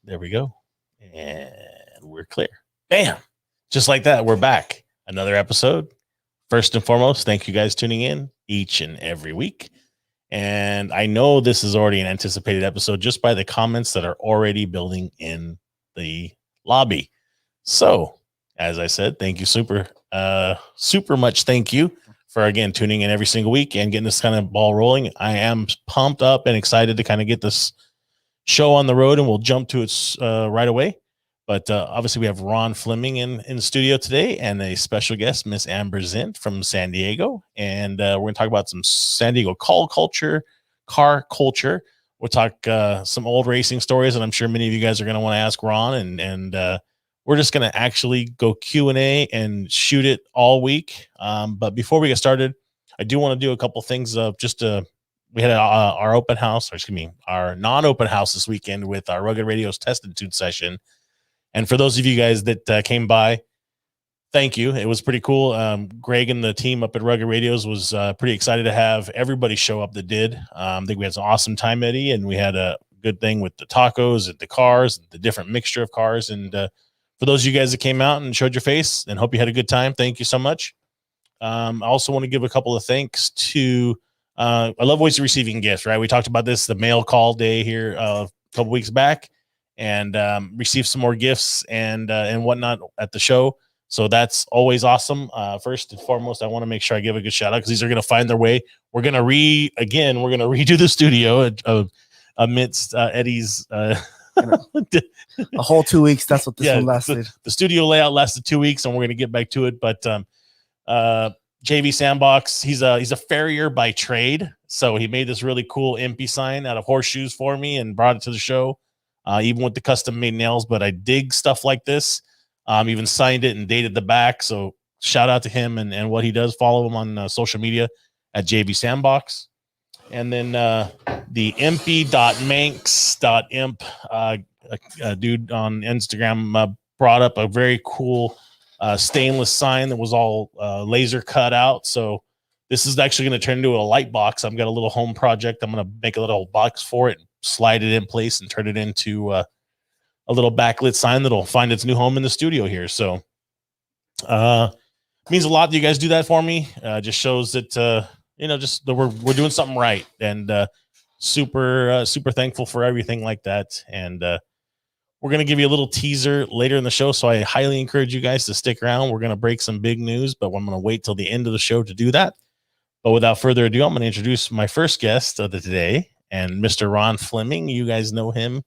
There we go. And we're clear. Bam. Just like that, we're back. Another episode. First and foremost, thank you guys tuning in each and every week. And I know this is already an anticipated episode just by the comments that are already building in the lobby. So, as I said, thank you super much. Thank you for, again, tuning in every single week and getting this kind of ball rolling. I am pumped up and excited to kind of get this show on the road, and we'll jump to it right away. But obviously, we have Ron Fleming in the studio today and a special guest, Miss Amber Zent from San Diego. And we're going to talk about some San Diego car culture. We'll talk some old racing stories, and I'm sure many of you guys are going to want to ask Ron. And we're just going to actually go Q&A and shoot it all week. But before we get started, I do want to do a couple things of just we had our open house, our non-open house this weekend with our Rugged Radio's Testitude session. And for those of you guys that came by, thank you. It was pretty cool. Greg and the team up at Rugged Radios was pretty excited to have everybody show up that did. I think we had some awesome time, Eddie, and we had a good thing with the tacos and the cars, the different mixture of cars. And for those of you guys that came out and showed your face and hope you had a good time, thank you so much. I also want to give a couple of thanks to I love always receiving gifts, right? We talked about this, the mail call day here a couple weeks back, and received some more gifts and whatnot at the show. So that's always awesome. First and foremost, I want to make sure I give a good shout out because these are going to find their way. We're going to redo the studio amidst Eddie's a whole 2 weeks. That's what this one lasted. The studio layout lasted 2 weeks, and we're going to get back to it. But JV Sandbox, he's a farrier by trade, so he made this really cool impy sign out of horseshoes for me and brought it to the show, even with the custom made nails. But I dig stuff like this. Even signed it and dated the back, so shout out to him and what he does. Follow him on social media at JV Sandbox. And then the impy.manx.imp dude on Instagram brought up a very cool stainless sign that was all laser cut out. So this is actually going to turn into a light box. I've got a little home project. I'm going to make a little box for it, slide it in place, and turn it into a little backlit sign that'll find its new home in the studio here. So means a lot that you guys do that for me. Just shows that just that we're doing something right, and super thankful for everything like that. And we're going to give you a little teaser later in the show, so I highly encourage you guys to stick around. We're going to break some big news, but I'm going to wait till the end of the show to do that. But without further ado, I'm going to introduce my first guest of the today, and Mr. Ron Fleming. You guys know him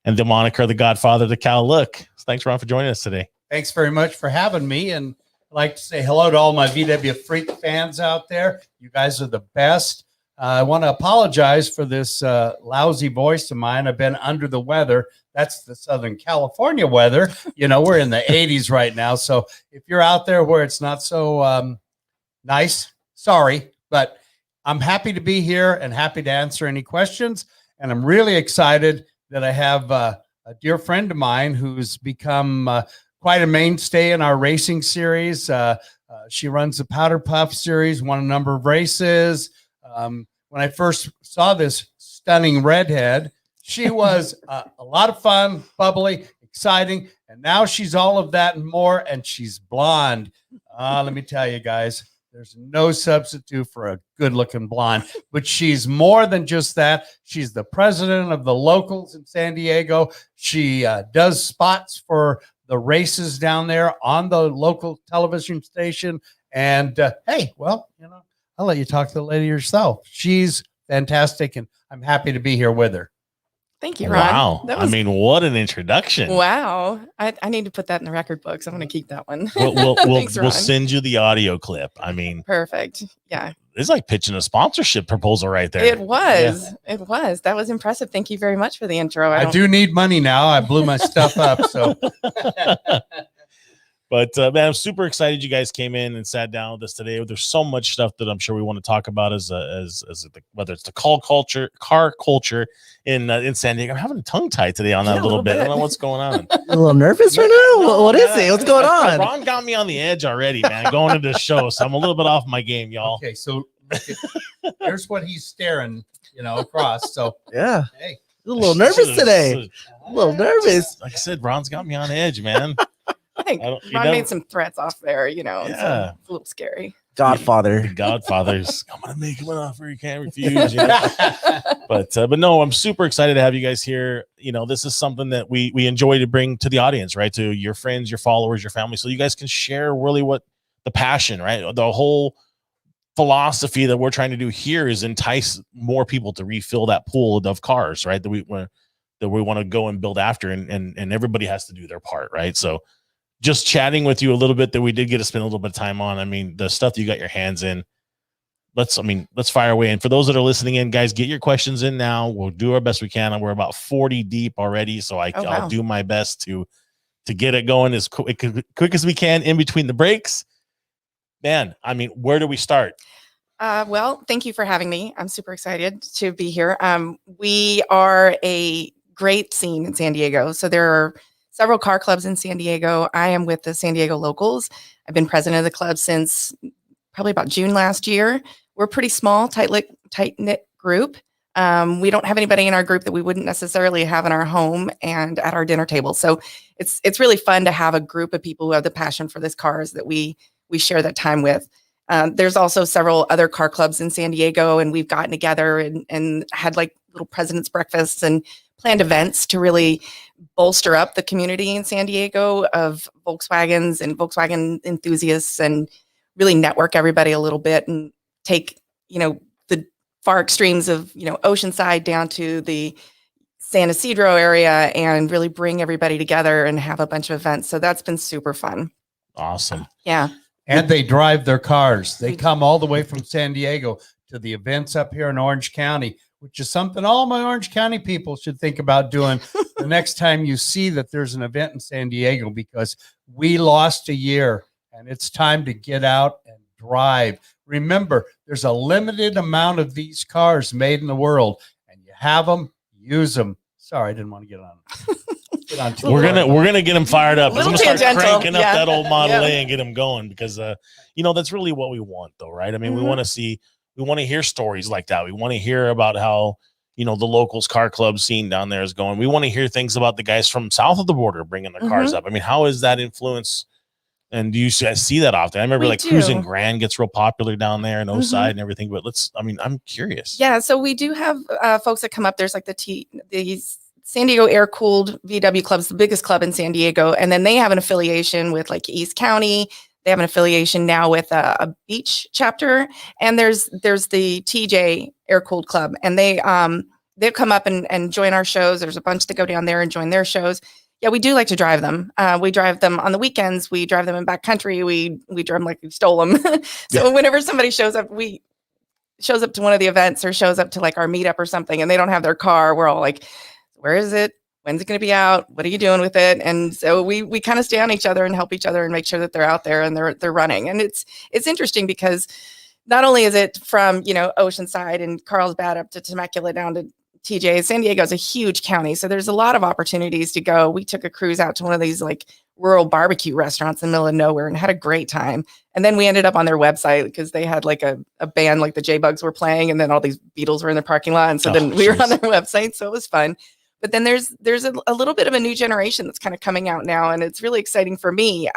and the moniker, the Godfather, the Cal Look. So thanks, Ron, for joining us today. Thanks very much for having me, and I'd like to say hello to all my VW Freak fans out there. You guys are the best. I want to apologize for this lousy voice of mine. I've been under the weather. That's the Southern California weather. We're in the 80s right now. So if you're out there where it's not so nice, sorry. But I'm happy to be here and happy to answer any questions. And I'm really excited that I have a dear friend of mine who's become quite a mainstay in our racing series. She runs the Powder Puff series, won a number of races. When I first saw this stunning redhead, she was a lot of fun, bubbly, exciting, and now she's all of that and more, and she's blonde. Let me tell you guys, There's no substitute for a good-looking blonde, but she's more than just that. She's the president of the locals in San Diego. She does spots for the races down there on the local television station. And hey, well, I'll let you talk to the lady yourself. She's fantastic, and I'm happy to be here with her. Thank you, Ron. Wow. That was, I mean, what an introduction. wow. I need to put that in the record books. I'm going to keep that one. We'll Thanks, we'll Ron. send you the audio clip. I mean, Perfect. Yeah. it's like pitching a sponsorship proposal right there. It was. It was. That was impressive. Thank you very much for the intro. I do need money now. I blew my stuff up. So, But man, I'm super excited you guys came in and sat down with us today. There's so much stuff that I'm sure we want to talk about whether it's the car culture in San Diego. I'm having a tongue tie today on that Yeah, a little bit. I bit. don't know what's going on. A little nervous right now. What is it? What's going on? Ron got me on the edge already, man, going into the show. So I'm a little bit off my game, y'all. okay, so here's what he's staring, across. So, Yeah, hey, a little nervous today. A little nervous. Like I said, Ron's got me on edge, man. I think you Ron know- made some threats off there, so Yeah. it's a little scary. The Godfather. Godfather's, I'm gonna make him an offer he can't refuse. But no, I'm super excited to have you guys here. This is something that we enjoy to bring to the audience, right? To your friends, your followers, your family, so you guys can share really what the passion, right? The whole philosophy that we're trying to do here is entice more people to refill that pool of cars, right? That we want to go and build after, and everybody has to do their part, right? So just chatting with you a little bit that we did get to spend a little bit of time on. I mean, the stuff you got your hands in, let's fire away. And for those that are listening in, guys, get your questions in now. We'll do our best we can. And we're about 40 deep already. So I'll do my best to get it going as quick as we can in between the breaks. Man, I mean, where do we start? Well, thank you for having me. I'm super excited to be here. We are a great scene in San Diego. So there are several car clubs in San Diego. I am with the San Diego Locals. I've been president of the club since probably about June last year. We're a pretty small, tight-knit group. We don't have anybody in our group that we wouldn't necessarily have in our home and at our dinner table. So it's really fun to have a group of people who have the passion for this cars that we share that time with. There's also several other car clubs in San Diego, and we've gotten together and had like little president's breakfasts and planned events to really bolster up the community in San Diego of Volkswagens and Volkswagen enthusiasts, and really network everybody a little bit and take, the far extremes of, Oceanside down to the San Isidro area and really bring everybody together and have a bunch of events. So that's been super fun. Awesome. Yeah. and they drive their cars. They come all the way from San Diego to the events up here in Orange County, which is something all my Orange County people should think about doing the next time you see that there's an event in San Diego, because we lost a year and it's time to get out and drive. Remember, there's a limited amount of these cars made in the world, and you have them, use them. Sorry, I didn't want to get on. We're gonna get them fired up. We're Little gonna start tangential, cranking up yeah. that old Model Yeah. A and get them going, because that's really what we want, though, right? I mean, we want to hear stories like that. We want to hear about how the locals car club scene down there is going. We want to hear things about the guys from south of the border bringing their cars up. I mean, how is that influence? And do you guys see that often? I remember We do. Cruising Grand gets real popular down there in Oside and everything. But I'm curious. Yeah, so we do have folks that come up. There's like the San Diego Air Cooled VW Club's the biggest club in San Diego, and then they have an affiliation with like East County. They have an affiliation now with a beach chapter, and there's the TJ Air Cooled Club, and they've come up and join our shows. There's a bunch that go down there and join their shows. Yeah, we do like to drive them. We drive them on the weekends. We drive them in backcountry. We drive them like we stole them. So whenever somebody shows up to one of the events or shows up to like our meetup or something, and they don't have their car, we're all like, where is it? When's it going to be out? What are you doing with it? And so we kind of stay on each other and help each other and make sure that they're out there and they're running. And it's interesting because not only is it from, Oceanside and Carlsbad up to Temecula down to TJ, San Diego is a huge county. So there's a lot of opportunities to go. We took a cruise out to one of these like rural barbecue restaurants in the middle of nowhere and had a great time. And then we ended up on their website because they had like a band, like the J-Bugs were playing, and then all these Beatles were in the parking lot. And so then we were on their website. So it was fun. But then there's a little bit of a new generation that's kind of coming out now. And it's really exciting for me.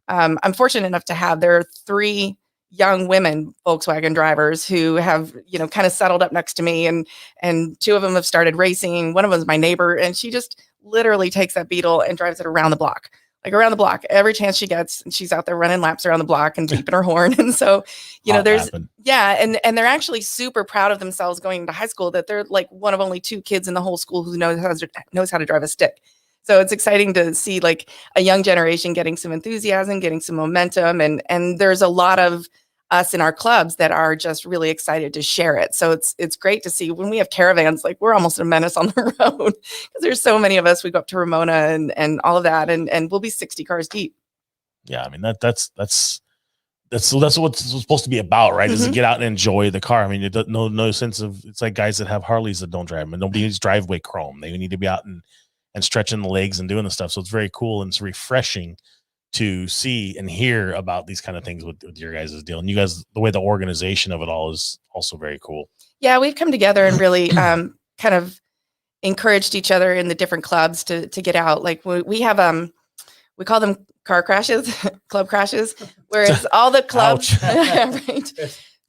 I'm fortunate enough to have, there are 3 young women Volkswagen drivers who have, kind of settled up next to me, and two of them have started racing. One of them is my neighbor, and she just literally takes that Beetle and drives it around the block. Like around the block, every chance she gets, and she's out there running laps around the block and beeping her horn. And so, there's, and they're actually super proud of themselves going into high school, that they're like one of only 2 kids in the whole school who knows how to drive a stick. So it's exciting to see like a young generation getting some enthusiasm, getting some momentum. And there's a lot of us in our clubs that are just really excited to share it. So it's great to see when we have caravans, like we're almost a menace on the road because there's so many of us. We go up to Ramona and all of that, and we'll be 60 cars deep. Yeah. I mean, that's what it's supposed to be about, right? Is to get out and enjoy the car. I mean, no sense of, it's like guys that have Harleys that don't drive them, and nobody needs driveway chrome. They need to be out and stretching the legs and doing the stuff. So it's very cool, and it's refreshing to see and hear about these kind of things with your guys' deal. And you guys, the way the organization of it all is also very cool. Yeah, we've come together and really kind of encouraged each other in the different clubs to get out. Like we have we call them car crashes, club crashes, where it's all the clubs. Right.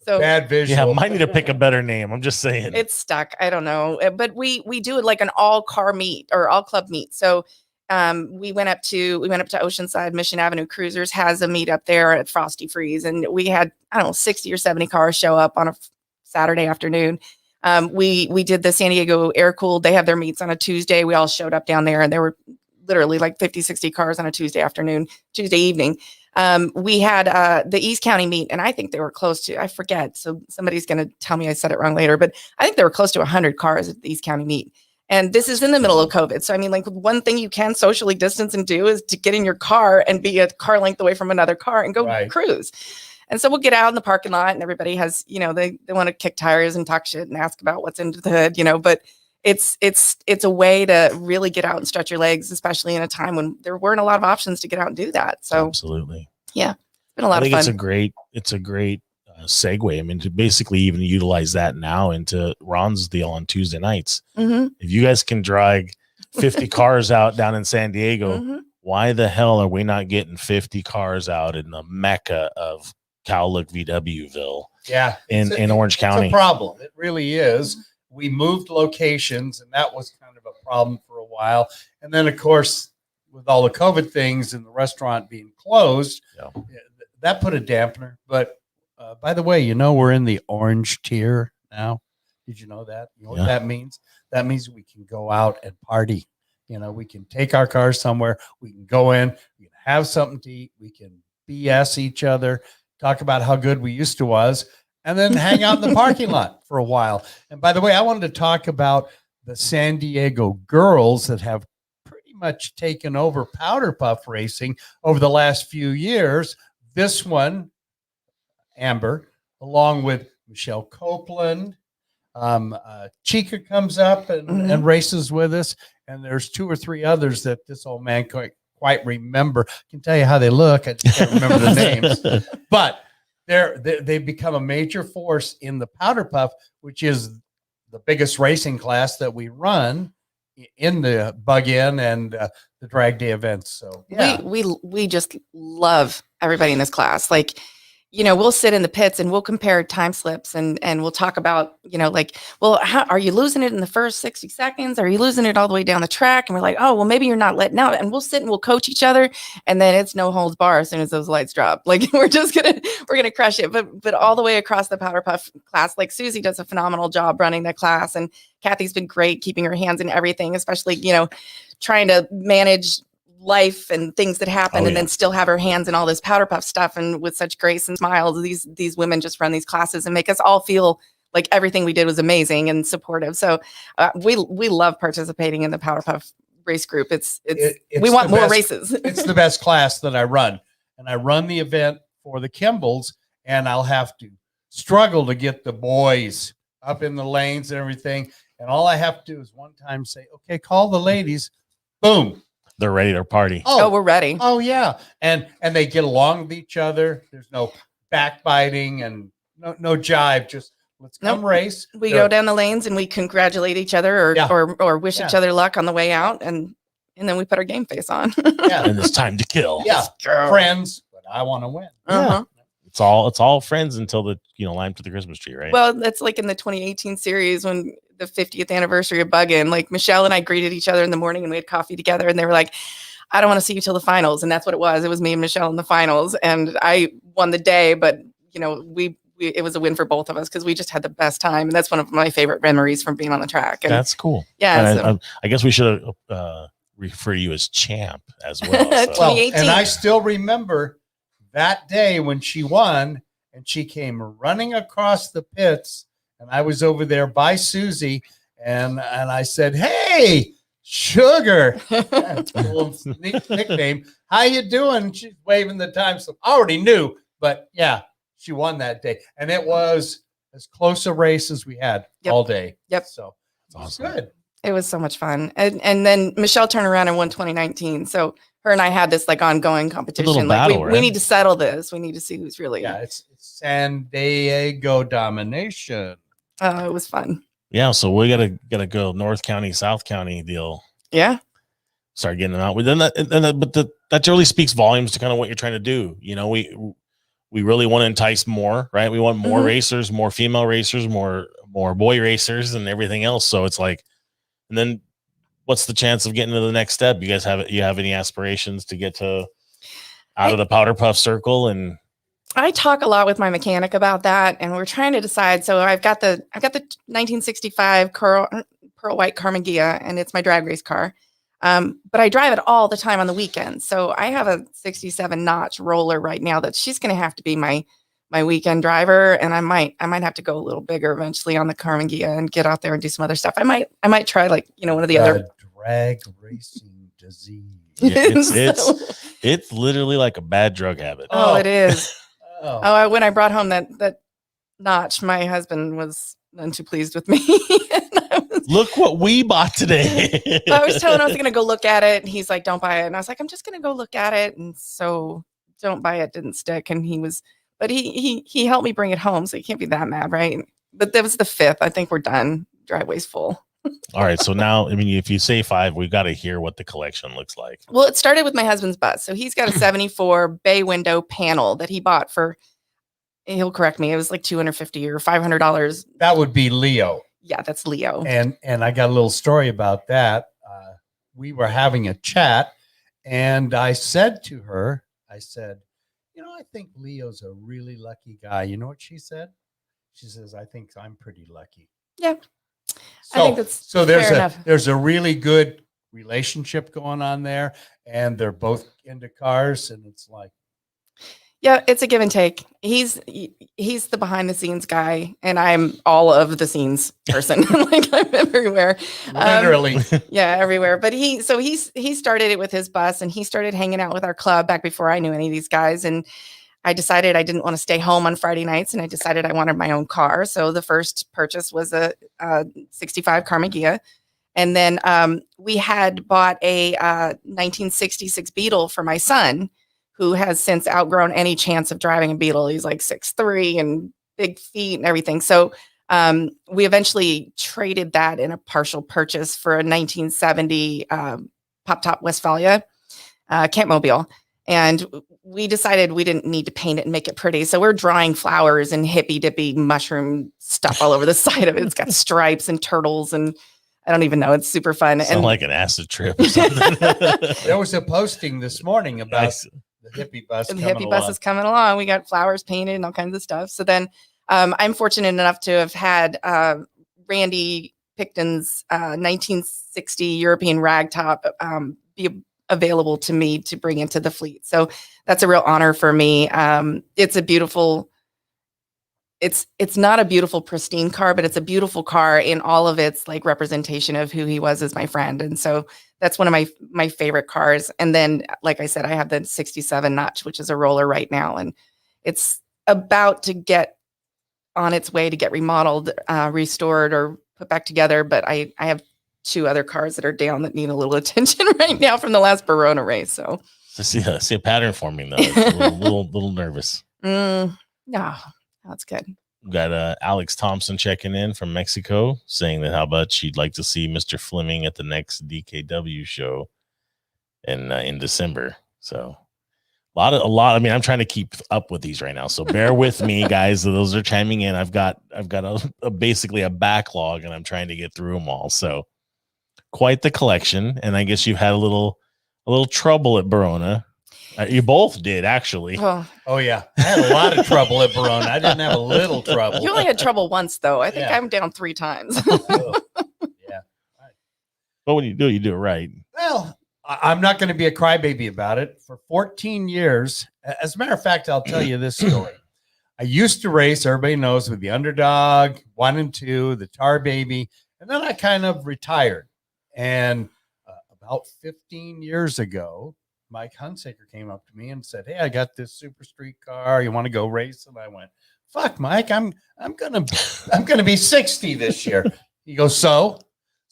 So bad visual. Yeah, might need to pick a better name. I'm just saying. It's stuck. I don't know. But we do it like an all car meet or all club meet. So we went up to Oceanside. Mission Avenue Cruisers has a meet up there at Frosty Freeze, and we had 60 or 70 cars show up on a Saturday afternoon. We did the San Diego Air Cooled. They have their meets on a Tuesday. We all showed up down there, and there were literally like 50, 60 cars on a Tuesday evening. We had the East County meet, and I think they were close to, I forget, so somebody's going to tell me I said it wrong later, but I think there were close to 100 cars at the East County meet. And this is in the middle of COVID. So, I mean, like one thing you can socially distance and do is to get in your car and be a car length away from another car and go cruise. And so we'll get out in the parking lot, and everybody has, they want to kick tires and talk shit and ask about what's under the hood, but it's a way to really get out and stretch your legs, especially in a time when there weren't a lot of options to get out and do that. So absolutely. Yeah. It's been a lot of fun. It's a great segue. I mean, to basically even utilize that now into Ron's deal on Tuesday nights. If you guys can drag 50 cars out down in San Diego, why the hell are we not getting 50 cars out in the mecca of Cowlick VWville? Yeah, in Orange County. It's a problem. It really is. We moved locations, and that was kind of a problem for a while. And then, of course, with all the COVID things and the restaurant being closed, that put a dampener. But by the way, we're in the orange tier now. Did you know that? You know what that means? That means we can go out and party. We can take our cars somewhere. We can go in. We can have something to eat. We can BS each other, talk about how good we used to was, and then hang out in the parking lot for a while. And by the way, I wanted to talk about the San Diego girls that have pretty much taken over powder puff racing over the last few years. This one, Amber, along with Michelle Copeland, Chica comes up and races with us. And there's 2 or 3 others that this old man quite remember. I can tell you how they look. I just can't remember the names. But they've become a major force in the powder puff, which is the biggest racing class that we run in the bug-in and the drag day events. So yeah, we just love everybody in this class. Like, we'll sit in the pits and we'll compare time slips and we'll talk about, how are you losing it in the first 60 seconds? Are you losing it all the way down the track? And we're like, oh, well, maybe you're not letting out. And we'll sit and we'll coach each other. And then it's no holds bar as soon as those lights drop. Like we're going to crush it. But all the way across the powder puff class, like Susie does a phenomenal job running the class. And Kathy's been great keeping her hands in everything, especially, trying to manage life and things that happen and then still have her hands in all this powder puff stuff, and with such grace and smiles, these women just run these classes and make us all feel like everything we did was amazing and supportive. So we love participating in the powder puff race group. It's we want more races. It's the best class that I run, and I run the event for the Kimballs, and I'll have to struggle to get the boys up in the lanes and everything, and all I have to do is one time say, okay, call the ladies, boom, they're ready to party. Oh, we're ready. Oh yeah. And they get along with each other. There's no backbiting and no jive. Just let's come race. We go down the lanes and we congratulate each other or wish each other luck on the way out. And then we put our game face on. And it's time to kill. Yeah. Friends, but I want to win. It's all friends until the line to the Christmas tree, right? Well, that's like in the 2018 series when the 50th anniversary of Buggin', like Michelle and I greeted each other in the morning and we had coffee together, and they were like, I don't want to see you till the finals. And that's what it was. It was me and Michelle in the finals, and I won the day, but it was a win for both of us because we just had the best time. And that's one of my favorite memories from being on the track. And that's cool. yeah. And I guess we should refer to you as champ as well. So. Well, 2018. and I still remember that day when she won and she came running across the pits, and I was over there by Susie, and I said, "Hey, Sugar," cool nickname. How you doing? She's waving the time. So I already knew, but yeah, she won that day, and it was as close a race as we had all day. Yep. So it's awesome. Good. It was so much fun. And then Michelle turned around and won 2019. So her and I had this like ongoing competition. Like battle, we right? need to settle this. We need to see who's really. Yeah, it's San Diego domination. It was fun. Yeah, so we gotta go North County, South County deal. Yeah. Start getting them out. That really speaks volumes to kind of what you're trying to do. We really want to entice more, right? We want more racers, more female racers, more boy racers, and everything else. So it's like, and then what's the chance of getting to the next step? You guys have any aspirations to get to out of the powder puff circle? And I talk a lot with my mechanic about that, and we're trying to decide. So I've got the 1965 Pearl White Carmen Ghia, and it's my drag race car. But I drive it all the time on the weekends. So I have a 67 notch roller right now that she's going to have to be my weekend driver. And I might have to go a little bigger eventually on the Carmen Ghia and get out there and do some other stuff. I might try like, one of the other drag racing disease. Yeah, it's literally like a bad drug habit. Oh, it is. Oh. When I brought home that notch, my husband was none too pleased with me. Look what we bought today. I was telling him I was going to go look at it, and he's like, "Don't buy it." And I was like, "I'm just going to go look at it." And so, don't buy it didn't stick. And but he helped me bring it home, so you can't be that mad, right? But that was the 5th. I think we're done. Driveway's full. All right. So now, I mean, if you say 5, we've got to hear what the collection looks like. Well, it started with my husband's bus. So he's got a 74 bay window panel that he bought for, he'll correct me, it was like $250 or $500. That would be Leo. Yeah, that's Leo. And I got a little story about that. We were having a chat, and I said to her, I think Leo's a really lucky guy. You know what she said? She says, I think I'm pretty lucky. Yeah. So, I think that's there's fair enough. there's a really good relationship going on there, and they're both into cars, and it's like, yeah, it's a give and take. He's the behind the scenes guy, and I'm all of the scenes person. Like I'm everywhere. literally. Yeah, everywhere. But he started it with his bus, and he started hanging out with our club back before I knew any of these guys. And I decided I didn't want to stay home on Friday nights, and I decided I wanted my own car. So the first purchase was a 65 Carmen Ghia. And then we had bought a 1966 Beetle for my son, who has since outgrown any chance of driving a Beetle. He's like 6'3" and big feet and everything. So we eventually traded that in a partial purchase for a 1970 Pop Top Westphalia Campmobile. And we decided we didn't need to paint it and make it pretty. So we're drawing flowers and hippy dippy mushroom stuff all over the side of it. It's got stripes and turtles, and I don't even know. It's super fun. Sound and like an acid trip or something. There was a posting this morning about the hippie bus. And the hippie bus is coming along. We got flowers painted and all kinds of stuff. So then I'm fortunate enough to have had Randy Picton's 1960 European ragtop be available to me to bring into the fleet. So that's a real honor for me. It's a beautiful, it's not a beautiful pristine car, but it's a beautiful car in all of its like representation of who he was as my friend. And so that's one of my favorite cars. And then, like I said, I have the 67 notch, which is a roller right now. And it's about to get on its way to get remodeled, restored, or put back together. But I have 2 other cars that are down that need a little attention right now from the last Verona race. So I see a pattern forming though. It's a little nervous. No, that's good. We got Alex Thompson checking in from Mexico, saying that how about she'd like to see Mr. Fleming at the next DKW show in December. So A lot. I mean, I'm trying to keep up with these right now, so bear with me, guys. Those are chiming in. I've got basically a backlog, and I'm trying to get through them all. So quite the collection. And I guess you had a little trouble at Verona. You both did, actually. Oh yeah, I had a lot of trouble at Verona. I didn't have a little trouble. You only had trouble once, though. I think Yeah. I'm down 3 times. Yeah. But when you do it right. Well, I'm not going to be a crybaby about it. For 14 years, as a matter of fact, I'll tell you this story. I used to race, everybody knows, with the Underdog, 1 and 2, the Tar Baby, and then I kind of retired. And about 15 years ago, Mike Hunsaker came up to me and said, "Hey, I got this super street car. You want to go race?" And I went, "Fuck, Mike, I'm gonna be 60 this year." He goes, So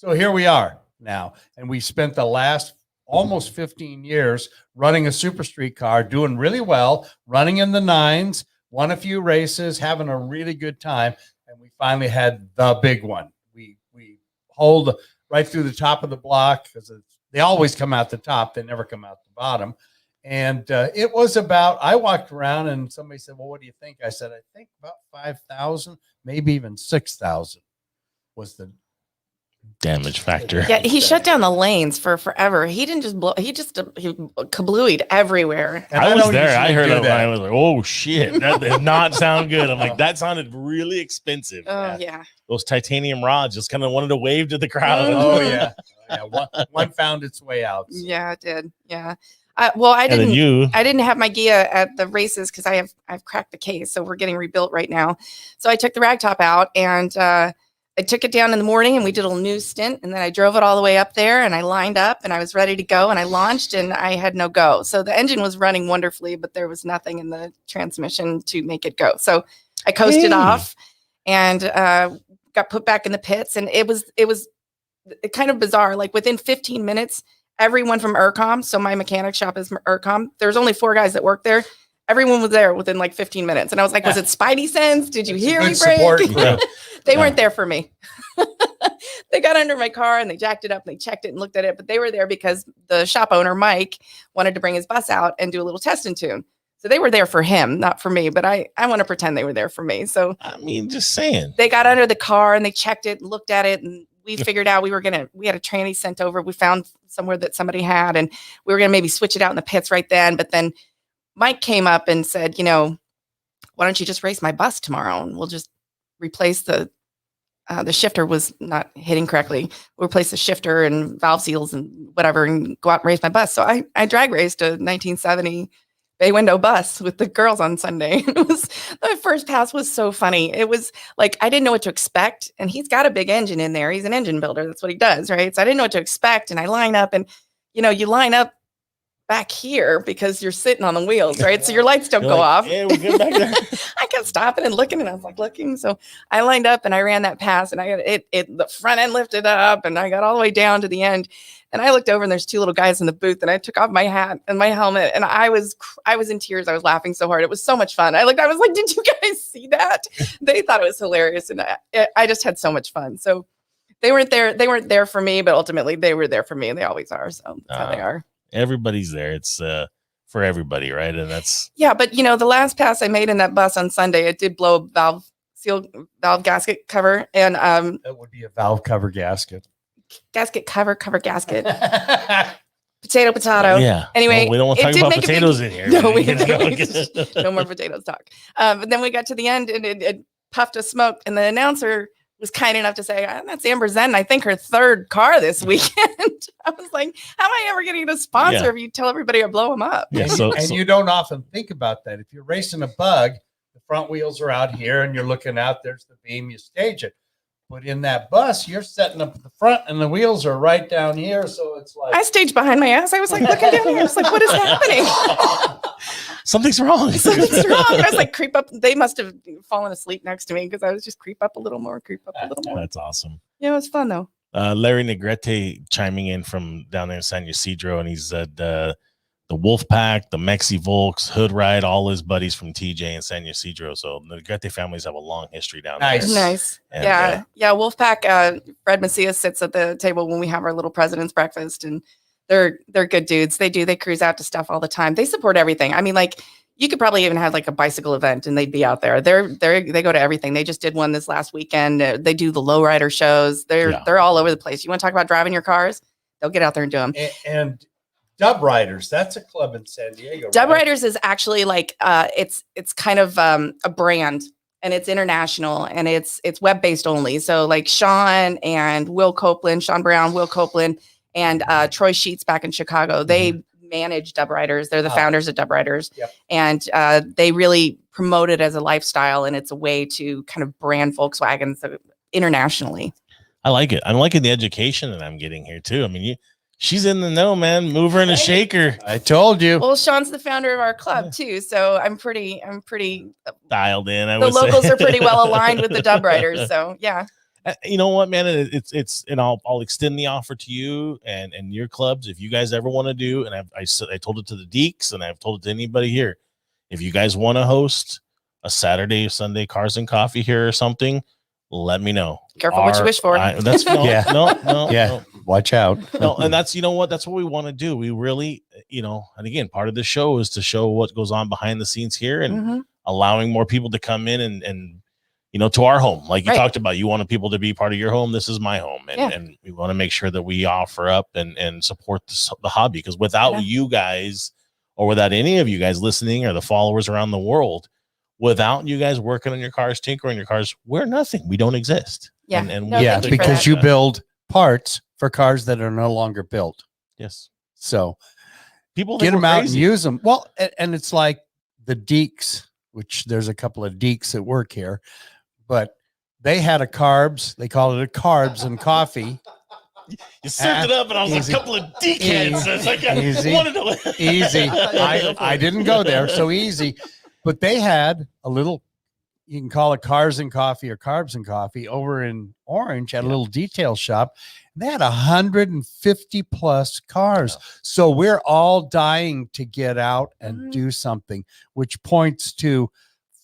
here we are now, and we spent the last almost 15 years running a super street car, doing really well, running in the 9s, won a few races, having a really good time, and we finally had the big one. We hold right through the top of the block because they always come out the top, they never come out the bottom. And it was about, I walked around and somebody said, "Well, what do you think?" I said, "I think about 5,000, maybe even 6,000 was the Damage factor. Yeah, he shut down the lanes for forever. He didn't just blow. He kablooied everywhere. And I was don't there. I usually heard do it. that. I was like, "Oh shit, that did not sound good." I'm like, "That sounded really expensive." Oh yeah. Those titanium rods just kind of wanted to wave to the crowd. Oh yeah, one found its way out. So. Yeah, it did. Yeah. Well, I And then didn't. I didn't have my Gia at the races because I've cracked the case, so we're getting rebuilt right now. So I took the rag top out and I took it down in the morning and we did a little news stint, and then I drove it all the way up there and I lined up and I was ready to go and I launched and I had no go. So the engine was running wonderfully, but there was nothing in the transmission to make it go. So I coasted off and got put back in the pits, and it was kind of bizarre. Like within 15 minutes, everyone from ERCOM, so my mechanic shop is ERCOM. There's only 4 guys that work there. Everyone was there within like 15 minutes. And I was like, was it Spidey sense? Did you hear me break? Yeah. They weren't there for me. They got under my car and they jacked it up and they checked it and looked at it. But they were there because the shop owner, Mike, wanted to bring his bus out and do a little test and tune. So they were there for him, not for me. But I want to pretend they were there for me. So I mean, just saying. they got under the car and they checked it and looked at it, and we figured out we had a tranny sent over. We found somewhere that somebody had, and we were going to maybe switch it out in the pits right then. But then Mike came up and said, "Why don't you just race my bus tomorrow and we'll just replace the shifter was not hitting correctly. We'll replace the shifter and valve seals and whatever and go out and race my bus." So I drag raced a 1970 bay window bus with the girls on Sunday. My first pass was so funny. It was like, I didn't know what to expect. And he's got a big engine in there. He's an engine builder. That's what he does. Right. So I didn't know what to expect. And I line up and, you line up back here because you're sitting on the wheels, right? So your lights don't go off. Yeah, we're good back there. I kept stopping and looking, and I was like looking. So I lined up and I ran that pass, and I got it. The front end lifted up, and I got all the way down to the end. And I looked over, and there's 2 little guys in the booth, and I took off my hat and my helmet, and I was in tears. I was laughing so hard. It was so much fun. I was like, "Did you guys see that?" They thought it was hilarious, and I just had so much fun. So they weren't there for me, but ultimately they were there for me, and they always are. So that's how they are. Everybody's there. It's for everybody, right? And that's but the last pass I made in that bus on Sunday, it did blow a valve gasket cover, and That would be a valve cover gasket. Gasket cover gasket. Potato. yeah. Anyway, Well, we don't want to it talk did about make a big- potatoes in here. No, but we you don't. know. No more potatoes talk. But then we got to the end, and it puffed a smoke, and the announcer was kind enough to say, "That's Amber Zent. I think her 3rd car this weekend." I was like, "How am I ever getting a sponsor if you tell everybody I blow them up?" Yeah, And you don't often think about that. If you're racing a bug, the front wheels are out here and you're looking out, there's the beam, you stage it. But in that bus, you're setting up the front and the wheels are right down here. So it's like I staged behind my ass. I was like looking down here. I was like, "What is happening?" Something's wrong. Something's wrong. I was like, creep up. They must have fallen asleep next to me because I was just creep up a little more. That's awesome. Yeah, it was fun though. Larry Negrete chiming in from down there in San Ysidro, and he said the Wolfpack, the Mexi Volks, Hood Ride, all his buddies from TJ and San Ysidro. So the Negrete families have a long history down there. Nice. And, yeah. Wolfpack. Fred Macias sits at the table when we have our little president's breakfast, and They're good dudes. They cruise out to stuff all the time. They support everything. I mean, like you could probably even have like a bicycle event and they'd be out there. They go to everything. They just did one this last weekend. They do the lowrider shows. They're all over the place. You want to talk about driving your cars? They'll get out there and do them. And Dub Riders, that's a club in San Diego. Dub right? Riders is actually like it's kind of a brand, and it's international, and it's web-based only. So like Sean and Will Copeland, Sean Brown, Will Copeland, and Troy Sheets back in Chicago, they manage Dub Riders. They're the founders of Dub Riders. Yep. And they really promote it as a lifestyle, and it's a way to kind of brand Volkswagen internationally. I like it. I'm liking the education that I'm getting here too. I mean, she's in the know, man. Mover and a shaker. I told you. Well, Sean's the founder of our club too, so I'm pretty dialed in. The locals are pretty well aligned with the Dub Riders, so yeah. You know what, man? It's and I'll extend the offer to you and your clubs if you guys ever want to do. And I told it to the Deeks, and I've told it to anybody here. If you guys want to host a Saturday or Sunday Cars and Coffee here or something, let me know. Careful what you wish for. That's no. Watch out. No, and that's that's what we want to do. We really, and again, part of the show is to show what goes on behind the scenes here and allowing more people to come in and to our home. Like you talked about, you wanted people to be part of your home. This is my home. And we want to make sure that we offer up and support the hobby, because without you guys, or without any of you guys listening, or the followers around the world, without you guys working on your cars, tinkering your cars, we're nothing. We don't exist. Yeah. Because you build parts for cars that are no longer built. Yes. So people get them out and use them. Well, and it's like the Deeks, which there's a couple of Deeks that work here, but they had a carbs. They call it a carbs and coffee. You served it up, and I was like, a couple of deacons. It's like easy. I didn't go there, so easy. But they had a little, you can call it Cars and Coffee or Carbs and Coffee, over in Orange at a little detail shop. They had 150 plus cars. So we're all dying to get out and do something, which points to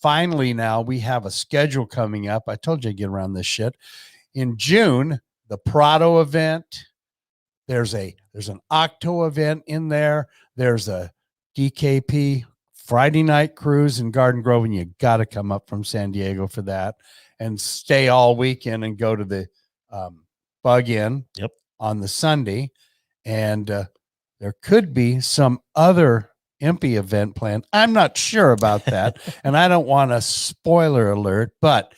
finally now we have a schedule coming up. I told you to get around this shit. In June, the Prado event. There's an Octo event in there. There's a DKP Friday night cruise in Garden Grove, and you got to come up from San Diego for that and stay all weekend and go to the Bug In on the Sunday. And there could be some other Impy event planned. I'm not sure about that, and I don't want a spoiler alert, but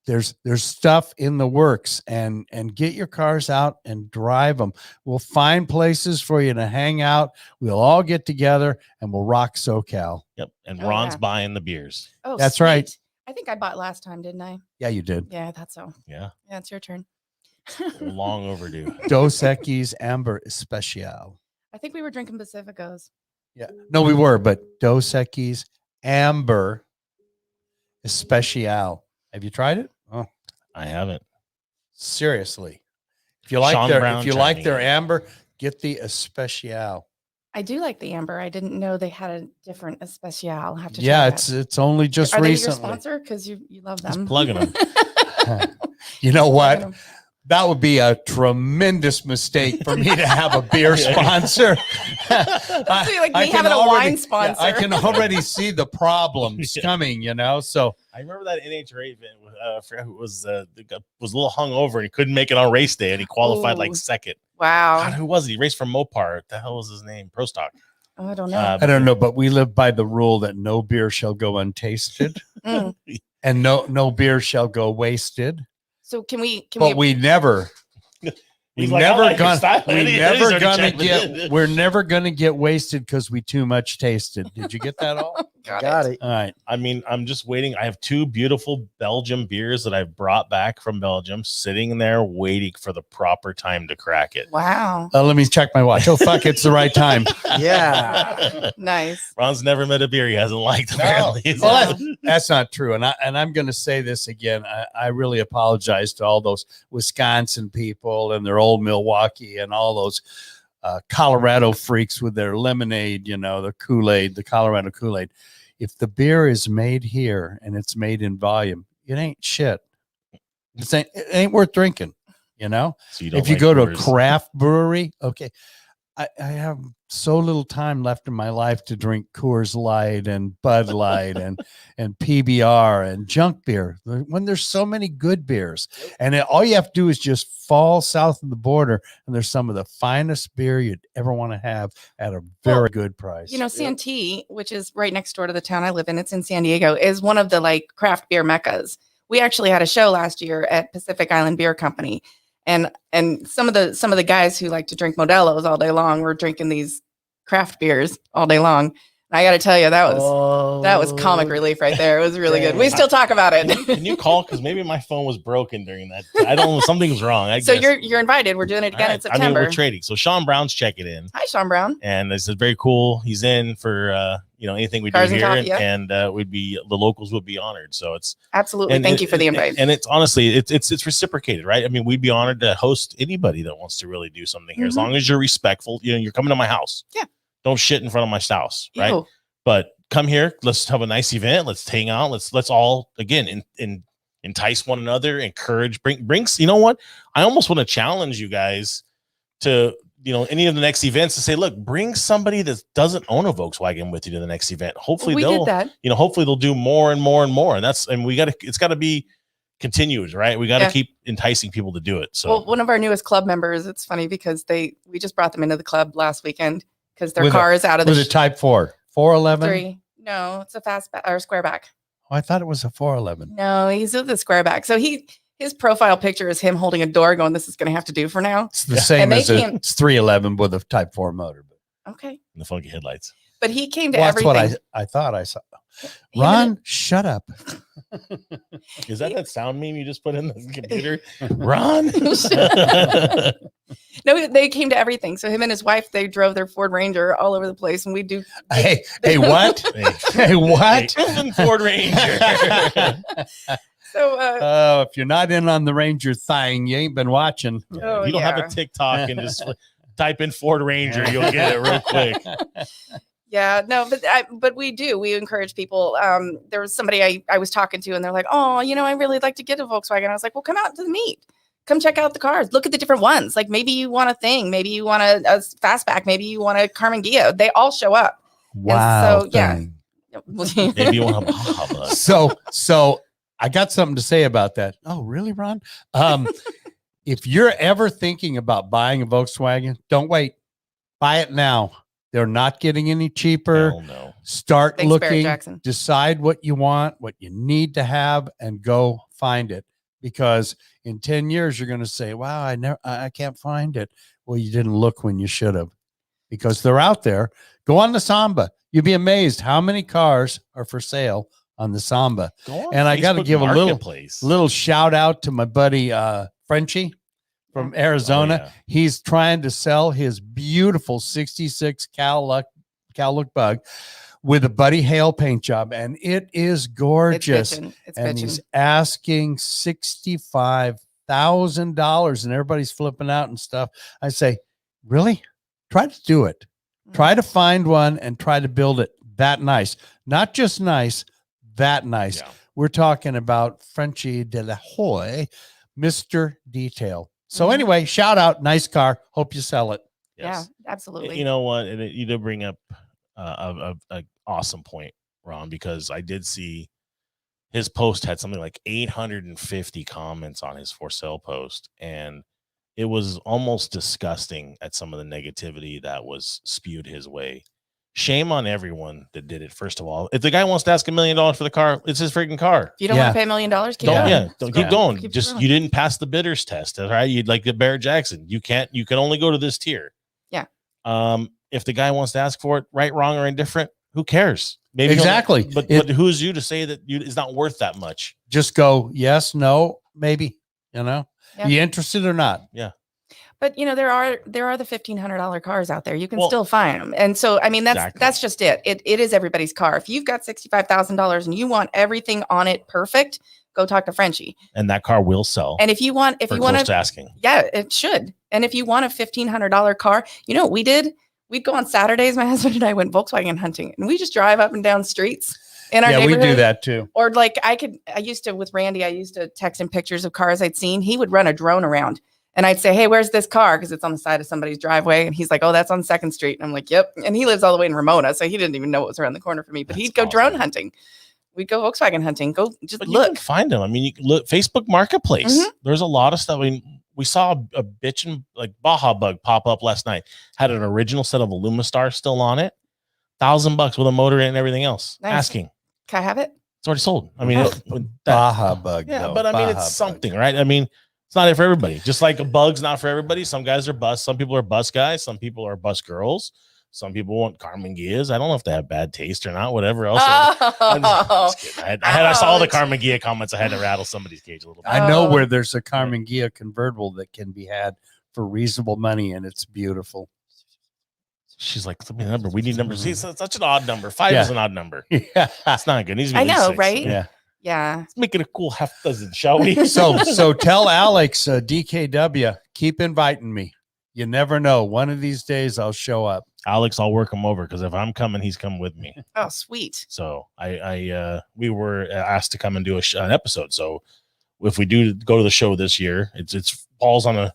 there's stuff in the works, and get your cars out and drive them. We'll find places for you to hang out. We'll all get together and we'll rock SoCal. Yep. And Ron's buying the beers. Oh, that's sweet. right. I think I bought last time, didn't I? Yeah, you did. Yeah, I thought so. Yeah. Yeah, it's your turn. Long overdue. Dos Equis Amber Especial. I think we were drinking Pacificos. Yeah. No, we were, but Dos Equis Amber Especial. Have you tried it? Oh, I haven't. Seriously. If you like their amber, get the Especial. I do like the amber. I didn't know they had a different Especial. I'll have to try that. It's only just Are recently. They your sponsor? Because you love them. Just plugging them. You know what? That would be a tremendous mistake for me to have a beer sponsor. Like me having a wine sponsor. I can already see the problems coming, So I remember that NHRA event. I forgot who was a little hungover and he couldn't make it on race day, and he qualified like second. Wow. God, who was he? He raced for Mopar. What the hell was his name? Pro Stock. Oh, I don't know. I don't know, but we live by the rule that no beer shall go untasted, and no beer shall go wasted. So we're never gonna get wasted because we too much tasted. Did you get that all? Got it. All right. I mean, I'm just waiting. I have two beautiful Belgium beers that I've brought back from Belgium, sitting there waiting for the proper time to crack it. Wow. Let me check my watch. Oh fuck, it's the right time. Yeah. Nice. Ron's never met a beer he hasn't liked. Apparently, well, that's not true. And I'm going to say this again. I really apologize to all those Wisconsin people and their old Milwaukee and all those Colorado freaks with their lemonade, the Kool-Aid, the Colorado Kool-Aid. If the beer is made here and it's made in volume, it ain't shit. It ain't worth drinking, So if you go to a craft brewery, okay. I have so little time left in my life to drink Coors Light and Bud Light and PBR and junk beer when there's so many good beers. And all you have to do is just fall south of the border, and there's some of the finest beer you'd ever want to have at a very good price. You know, Santee, which is right next door to the town I live in, it's in San Diego, is one of the like craft beer meccas. We actually had a show last year at Pacific Island Beer Company. And some of the guys who like to drink Modelo's all day long were drinking these craft beers all day long. And I got to tell you, that was comic relief right there. It was really good. We still talk about it. Can you call? Because maybe my phone was broken during that. I don't know. Something's wrong. So you're invited. We're doing it again in September. I mean, we're trading. So Sean Brown's checking in. Hi, Sean Brown. And this is very cool. He's in for anything we Cars do and here, coffee, yeah. and the locals would be honored. So it's absolutely. Thank you for the invite. And it's honestly, it's reciprocated, right? I mean, we'd be honored to host anybody that wants to really do something here, as long as you're respectful. You're coming to my house. Yeah. Don't shit in front of my spouse, right? Ew. But come here. Let's have a nice event. Let's hang out. Let's all again entice one another, encourage, bring. You know what? I almost want to challenge you guys to any of the next events to say, look, bring somebody that doesn't own a Volkswagen with you to the next event. Hopefully did that. Hopefully they'll do more and more and more. And it's got to be continuous, right? We got to keep enticing people to do it. So well, one of our newest club members, it's funny because we just brought them into the club last weekend because their car is out of the with a Type 411. 3. No, it's a fastback or square back. Oh, I thought it was a 411. No, he's with the square back. So his profile picture is him holding a door going, this is going to have to do for now. It's the same as it's 311 with a Type 4 motor. Okay. And the funky headlights. But he came to that's everything. What I thought I saw. Ron, shut up. Is that sound meme you just put in the computer? Ron? No, they came to everything. So him and his wife, they drove their Ford Ranger all over the place. And we do. Hey, what? Hey, what? Hey, Ford Ranger. So if you're not in on the Ranger thing, you ain't been watching. You don't have a TikTok and just type in Ford Ranger, you'll get it real quick. Yeah, no, but we encourage people. There was somebody I was talking to, and they're like, oh, I really like to get a Volkswagen. I was like, well, come out to the meet. Come check out the cars. Look at the different ones. Like maybe you want a thing. Maybe you want a fastback. Maybe you want a Carmen Ghia. They all show up. Wow. And so, yeah. Maybe you want a Baja. So I got something to say about that. Oh, really, Ron? If you're ever thinking about buying a Volkswagen, don't wait. Buy it now. They're not getting any cheaper. Hell no. Start Thanks, looking, Jackson. decide what you want, what you need to have, and go find it. Because in 10 years, you're going to say, wow, I can't find it. Well, you didn't look when you should have, because they're out there. Go on the Samba. You'd be amazed how many cars are for sale on the Samba. And I got to give a little shout out to my buddy, Frenchie from Arizona. Oh, yeah. He's trying to sell his beautiful 66 Cal Look Bug with a Buddy Hale paint job, and it is gorgeous. It's and bitchin'. he's asking $65,000, and everybody's flipping out and stuff. I say, really? Try to do it. Try to find one and try to build it that nice. Not just nice, that nice. Yeah. We're talking about Frenchie de la Hoy, Mr. Detail. So anyway, shout out, nice car. Hope you sell it. Yes. Yeah, absolutely. You know what? You did bring up a awesome point, Ron, because I did see his post had something like 850 comments on his for sale post, and it was almost disgusting at some of the negativity that was spewed his way. Shame on everyone that did it. First of all, if the guy wants to ask $1 million for the car, it's his freaking car. If you don't want to pay $1 million, keep going. Keep you didn't pass the bidders test, right? You'd like the Barrett Jackson. You can only go to this tier. Yeah. If the guy wants to ask for it, right, wrong, or indifferent, who cares? Maybe exactly. But who's you to say that it's not worth that much? Just go yes, no, maybe. You interested or not? Yeah. But there are the $1,500 cars out there. You can still find them, and so I mean that's just it. It is everybody's car. If you've got $65,000 and you want everything on it perfect, go talk to Frenchie. And that car will sell. And if you want asking, yeah, it should. And if you want a $1,500 car, what we did? We'd go on Saturdays. My husband and I went Volkswagen hunting, and we just drive up and down streets in our neighborhood. Yeah, we do that too. Or like with Randy, I used to text him pictures of cars I'd seen. He would run a drone around And I'd say, hey, where's this car? Because it's on the side of somebody's driveway. And he's like, oh, that's on 2nd Street. And I'm like, yep. And he lives all the way in Ramona. So he didn't even know what was around the corner for me. But That's he'd go awesome. drone hunting. We'd go Volkswagen hunting. Go just But you can look. find them. I mean, you can look Facebook Marketplace. Mhm. There's a lot of stuff. I mean, we saw a bitchin' like Baja Bug pop up last night. Had an original set of Illumistar still on it. $1,000 with a motor and everything else. Nice. Asking. Can I have it? It's already sold. I mean, Baja Bug. yeah, though. but I mean, Baja it's Bug. something, right? I mean, it's not for everybody. Just like a bug's not for everybody. Some guys are bus. Some people are bus guys. Some people are bus girls. Some people want Carmen Gias. I don't know if they have bad taste or not. Whatever else. I'm just kidding. I saw all the Carmen Gia comments. I had to rattle somebody's cage a little bit. I know Oh. where there's a Carmen Gia convertible that can be had for reasonable money, and it's beautiful. She's like, "Give me a number. We need numbers." See, it's such an odd number. 5 Yeah. is an odd number. Yeah. That's not good. It needs to be I at least know, 6. right? Yeah. Yeah. Let's make it a cool half dozen, shall we? So tell Alex, DKW, keep inviting me. You never know. One of these days I'll show up. Alex, I'll work him over because if I'm coming, he's coming with me. Oh, sweet. So we were asked to come and do an episode. So if we do go to the show this year, it's falls on a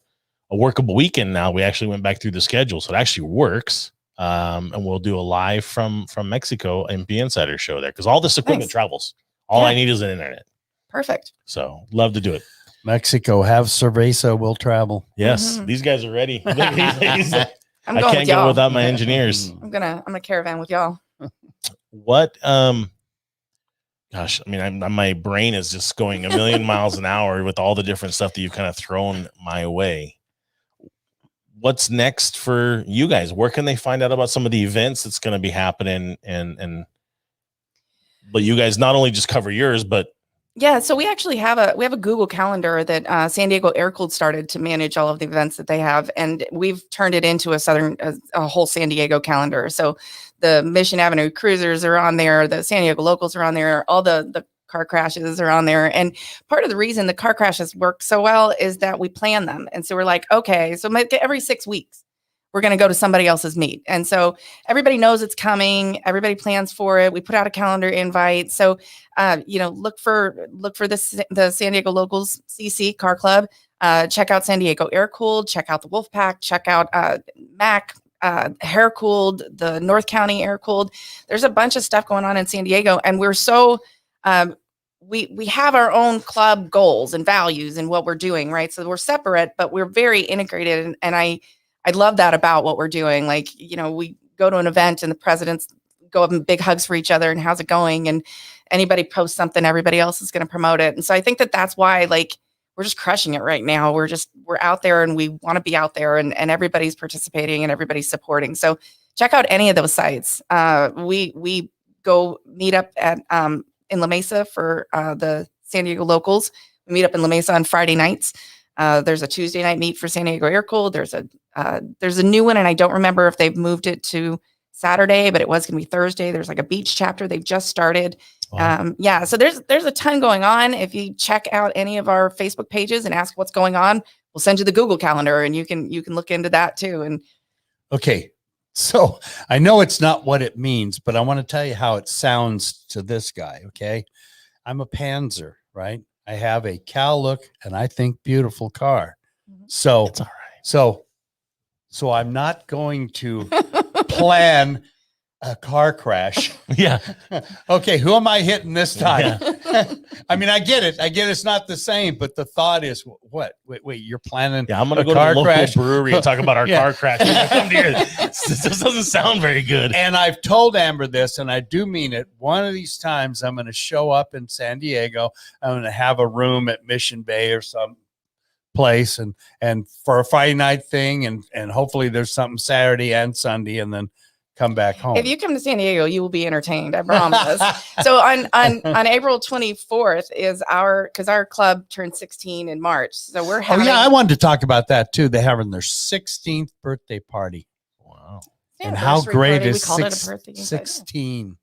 workable weekend now. We actually went back through the schedule, so it actually works. And we'll do a live from Mexico MP Insider show there because all this equipment Nice. travels. All Yeah. I need is an internet. Perfect. So love to do it. Mexico, have cerveza, will travel. Yes, Mhm. these guys are ready. I'm I going can't with go y'all. without my engineers. I'm gonna caravan with y'all. What gosh, I mean, my brain is just going a million miles an hour with all the different stuff that you've kind of thrown my way. What's next for you guys? Where can they find out about some of the events that's going to be happening? But you guys not only just cover yours, but Yeah, so we actually have a Google Calendar that San Diego Air Cooled started to manage all of the events that they have, and we've turned it into a whole San Diego calendar. So the Mission Avenue Cruisers are on there, the San Diego Locals are on there, all the car crashes are on there. And part of the reason the car crashes work so well is that we plan them, and so we're like, okay, so every 6 weeks we're going to go to somebody else's meet. And so everybody knows it's coming. Everybody plans for it. We put out a calendar invite. So, look for the San Diego Locals CC Car Club. Check out San Diego Air Cooled. Check out the Wolfpack. Check out Mac Hair Cooled, the North County Air Cooled. There's a bunch of stuff going on in San Diego. And we're so, we have our own club goals and values and what we're doing, right? So we're separate, but we're very integrated. And I love that about what we're doing. Like, we go to an event and the presidents go up and big hugs for each other and how's it going? And anybody posts something, everybody else is going to promote it. And so I think that's why, like, we're just crushing it right now. We're out there and we want to be out there and everybody's participating and everybody's supporting. So check out any of those sites. We go meet up at, in La Mesa for the San Diego Locals. We meet up in La Mesa on Friday nights. There's a Tuesday night meet for San Diego Air Cooled. There's a new one, and I don't remember if they've moved it to Saturday, but it was going to be Thursday. There's like a beach chapter they've just started. Wow. So there's a ton going on. If you check out any of our Facebook pages and ask what's going on, we'll send you the Google Calendar, and you can look into that too. And Okay. So I know it's not what it means, but I want to tell you how it sounds to this guy. Okay. I'm a Panzer, right? I have a Cal look and I think beautiful car. So it's all right. So I'm not going to plan a car crash. Yeah. Okay, who am I hitting this time? I mean, I get it. It's not the same, but the thought is, what? Wait, you're planning? Yeah, I'm gonna a go to car the local crash? brewery and talk about our Yeah. car crash. Come to here. This doesn't sound very good. And I've told Amber this, and I do mean it. One of these times, I'm going to show up in San Diego. I'm going to have a room at Mission Bay or some place, and for a Friday night thing, and hopefully there's something Saturday and Sunday, and then come back home. if you come to San Diego, you will be entertained. I promise. So on April 24th is because our club turned 16 in March. So we're Oh having. yeah, I wanted to talk about that too. They're having their 16th birthday party. Wow. And how anniversary great party. is We called it a birthday, but 16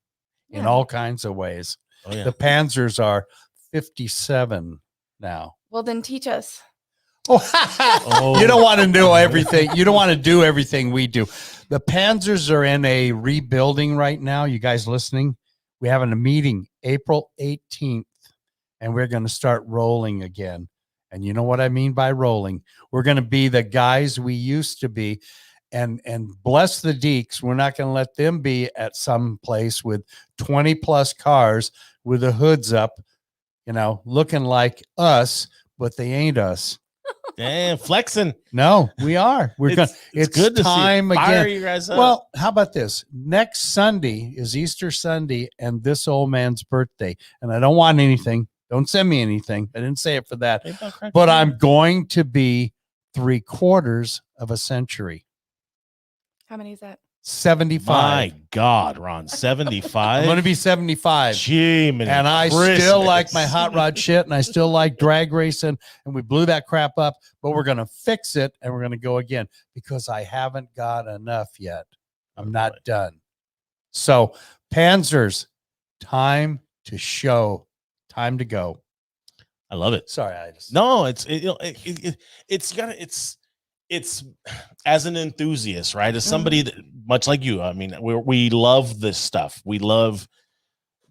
in Yeah. all kinds of ways. Oh yeah. The Panzers are 57 now. Well, then teach us. Oh. You don't want to know everything. You don't want to do everything we do. The Panzers are in a rebuilding right now. You guys listening? We're having a meeting April 18th, and we're going to start rolling again. And you know what I mean by rolling. We're going to be the guys we used to be. And bless the Deeks, we're not going to let them be at some place with 20 plus cars with the hoods up, looking like us, but they ain't us. Damn, flexing. No, we are. It's good to time see it. Fire again. you guys up. Well, how about this? Next Sunday is Easter Sunday and this old man's birthday. And I don't want anything. Don't send me anything. I didn't say it for that. But I'm going to be 3/4 of a century. How many is that? 75. My God, Ron, 75. I'm going to be 75. Gee, and I still like my hot rod shit, and I still like drag racing, and we blew that crap up, but we're going to fix it, and we're going to go again because I haven't got enough yet. I'm not done. So, Panzers, time to show, time to go. I love it. Sorry, I just no. It's as an enthusiast, right? As somebody that, much like you, I mean, we love this stuff. We love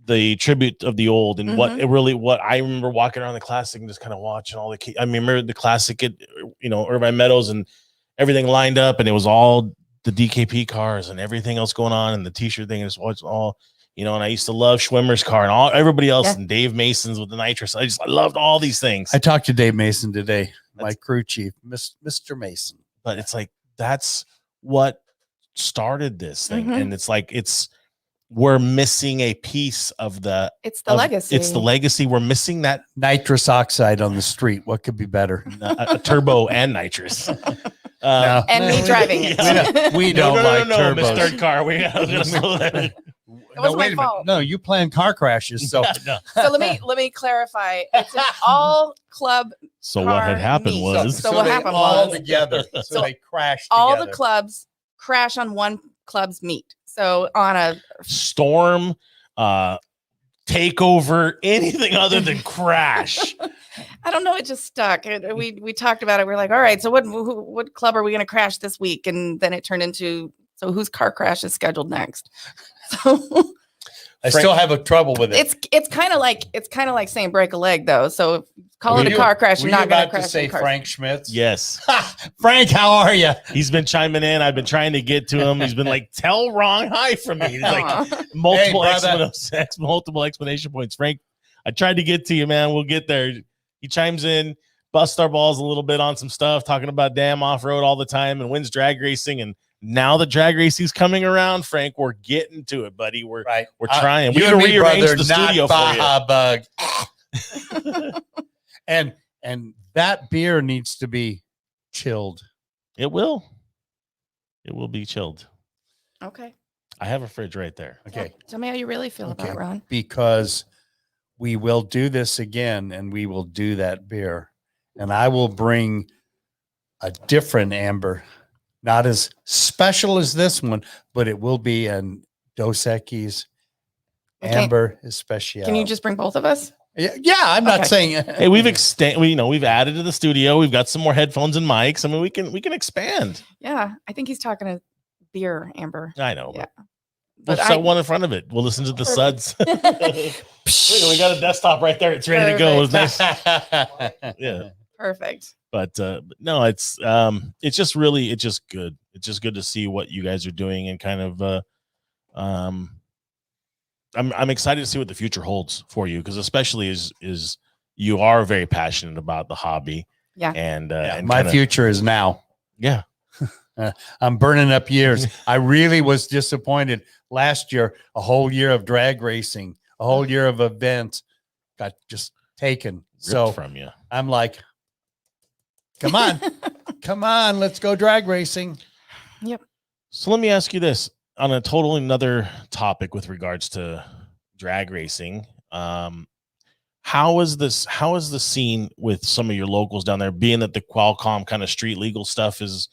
the tribute of the old and what I remember walking around the classic and just kind of watching all the. I remember the classic at Irvine Meadows and everything lined up, and it was all the DKP cars and everything else going on, and the T-shirt thing is all. And I used to love Schwimmer's car and everybody else and Dave Mason's with the nitrous. I loved all these things. I talked to Dave Mason today, my crew chief, Mr. Mason. But it's like, that's what started this thing. And it's like, we're missing a piece of it's the legacy. It's the legacy. We're missing that nitrous oxide on the street. What could be better? A turbo and nitrous. And me driving it. We don't like turbos. Miss Third Car. We gotta slow that. It was my fault. No, you plan car crashes. So, so let me clarify. It's an all club. So what had happened was. So what happened all was together. So they crashed. All together. the clubs crash on one club's meet. So on a storm, takeover, anything other than crash. I don't know. It just stuck. We talked about it. We're like, all right. So what club are we going to crash this week? And then it turned into whose car crash is scheduled next. So I still have a trouble with it. It's kind of like saying break a leg though. So call it a car crash. You're not going to crash. Say Frank Schmitz. Yes. Frank, how are you? He's been chiming in. I've been trying to get to him. He's been like, tell Wrong hi from me. He's like multiple explanation points. Frank, I tried to get to you, man. We'll get there. He chimes in, busts our balls a little bit on some stuff, talking about damn off-road all the time and wins drag racing. And now the drag racing's coming around, Frank. We're getting to it, buddy. We're trying. We can rearrange the studio for you. and that beer needs to be chilled. It will be chilled. Okay. I have a fridge right there. Okay. Tell me how you really feel about it, Ron. Because we will do this again, and we will do that beer, and I will bring a different Amber. Not as special as this one, but it will be an Dos Equis Amber Especial. Can you just bring both of us? Yeah, I'm not saying. Hey, we've added to the studio. We've got some more headphones and mics. I mean, we can expand. Yeah, I think he's talking to beer, Amber. I know. Yeah. We'll set one in front of it. We'll listen to the suds. Look, we got a desktop right there. It's ready to go. It's nice. Yeah. Perfect. But no, it's just good. It's just good to see what you guys are doing and kind of I'm excited to see what the future holds for you, because especially is you are very passionate about the hobby. Yeah. And my future is now. Yeah. I'm burning up years. I really was disappointed last year. A whole year of drag racing, a whole year of events got just taken. Ripped from you. I'm like, come on, let's go drag racing. Yep. So let me ask you this on a totally another topic with regards to drag racing. How is the scene with some of your locals down there, being that the Qualcomm kind of street legal stuff is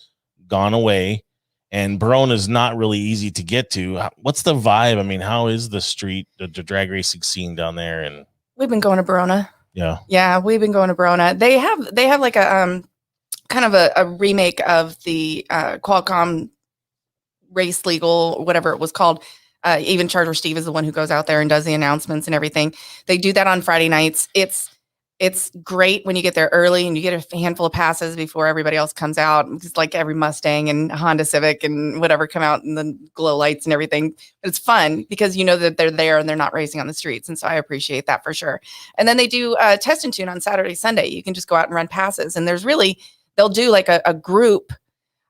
gone away and Verona is not really easy to get to? What's the vibe? I mean, how is the drag racing scene down there? And we've been going to Verona. Yeah, we've been going to Verona. They have like a kind of a remake of the Qualcomm race legal, whatever it was called. Even Charger Steve is the one who goes out there and does the announcements and everything. They do that on Friday nights. It's It's great when you get there early and you get a handful of passes before everybody else comes out. It's like every Mustang and Honda Civic and whatever come out and the glow lights and everything. But it's fun because you know that they're there and they're not racing on the streets. And so I appreciate that for sure. And then they do test and tune on Saturday, Sunday. You can just go out and run passes. And there's really, they'll do like a group.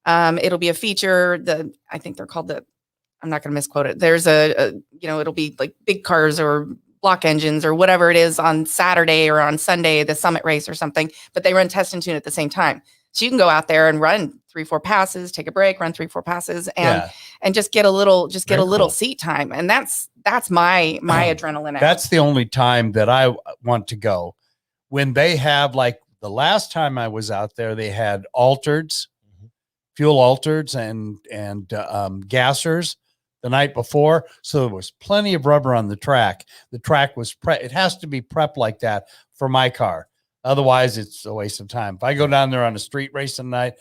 It'll be a feature. I think they're called I'm not going to misquote it. There's it'll be like big cars or block engines or whatever it is on Saturday or on Sunday, the summit race or something, but they run test and tune at the same time. So you can go out there and run 3-4 passes, take a break, run 3-4 passes and just get a little seat time. And that's my adrenaline. That's the only time that I want to go when they have, like the last time I was out there, they had altereds, fuel altereds and gassers the night before. So there was plenty of rubber on the track. The track was it has to be prepped like that for my car. Otherwise it's a waste of time. If I go down there on a street race tonight,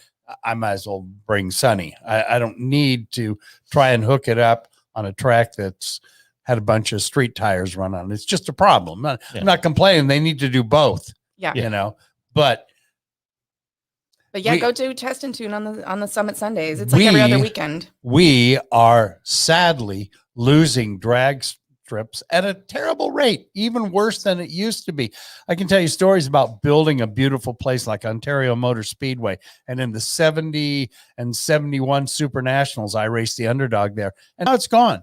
I might as well bring Sonny. I don't need to try and hook it up on a track that's had a bunch of street tires run on it. It's just a problem. I'm not complaining. They need to do both. Yeah. But yeah, go do test and tune on the Summit Sundays. It's like every other weekend. We are sadly losing drag strips at a terrible rate, even worse than it used to be. I can tell you stories about building a beautiful place like Ontario Motor Speedway. And in the 70 and 71 Super Nationals, I raced the underdog there. And now it's gone.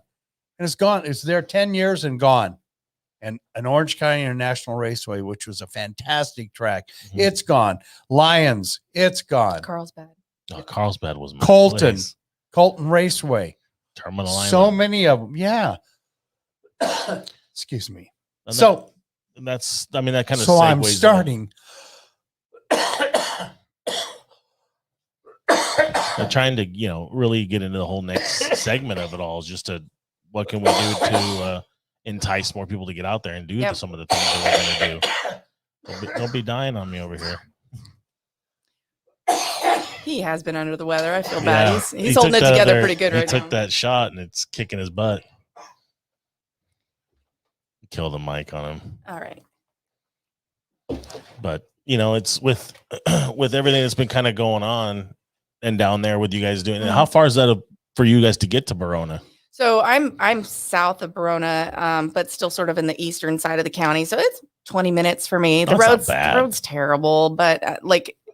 And it's gone. It's there 10 years and gone. And an Orange County International Raceway, which was a fantastic track, it's gone. Lions, it's gone. Carlsbad. No, Carlsbad was Colton Raceway. Terminal So many of them. Yeah. Excuse me. And so that kind of. So I'm starting. I'm trying to, really get into the whole next segment of it all. Is just what can we do to entice more people to get out there and do some of the things that we're going to do. Don't be dying on me over here. He has been under the weather. I feel bad. He's holding it together pretty good right now. He took that shot and it's kicking his butt. Kill the mic on him. All right. But it's with everything that's been kind of going on and down there with you guys doing it. How far is that for you guys to get to Verona? So I'm south of Verona, but still sort of in the eastern side of the county. So it's 20 minutes for me. The road's terrible, but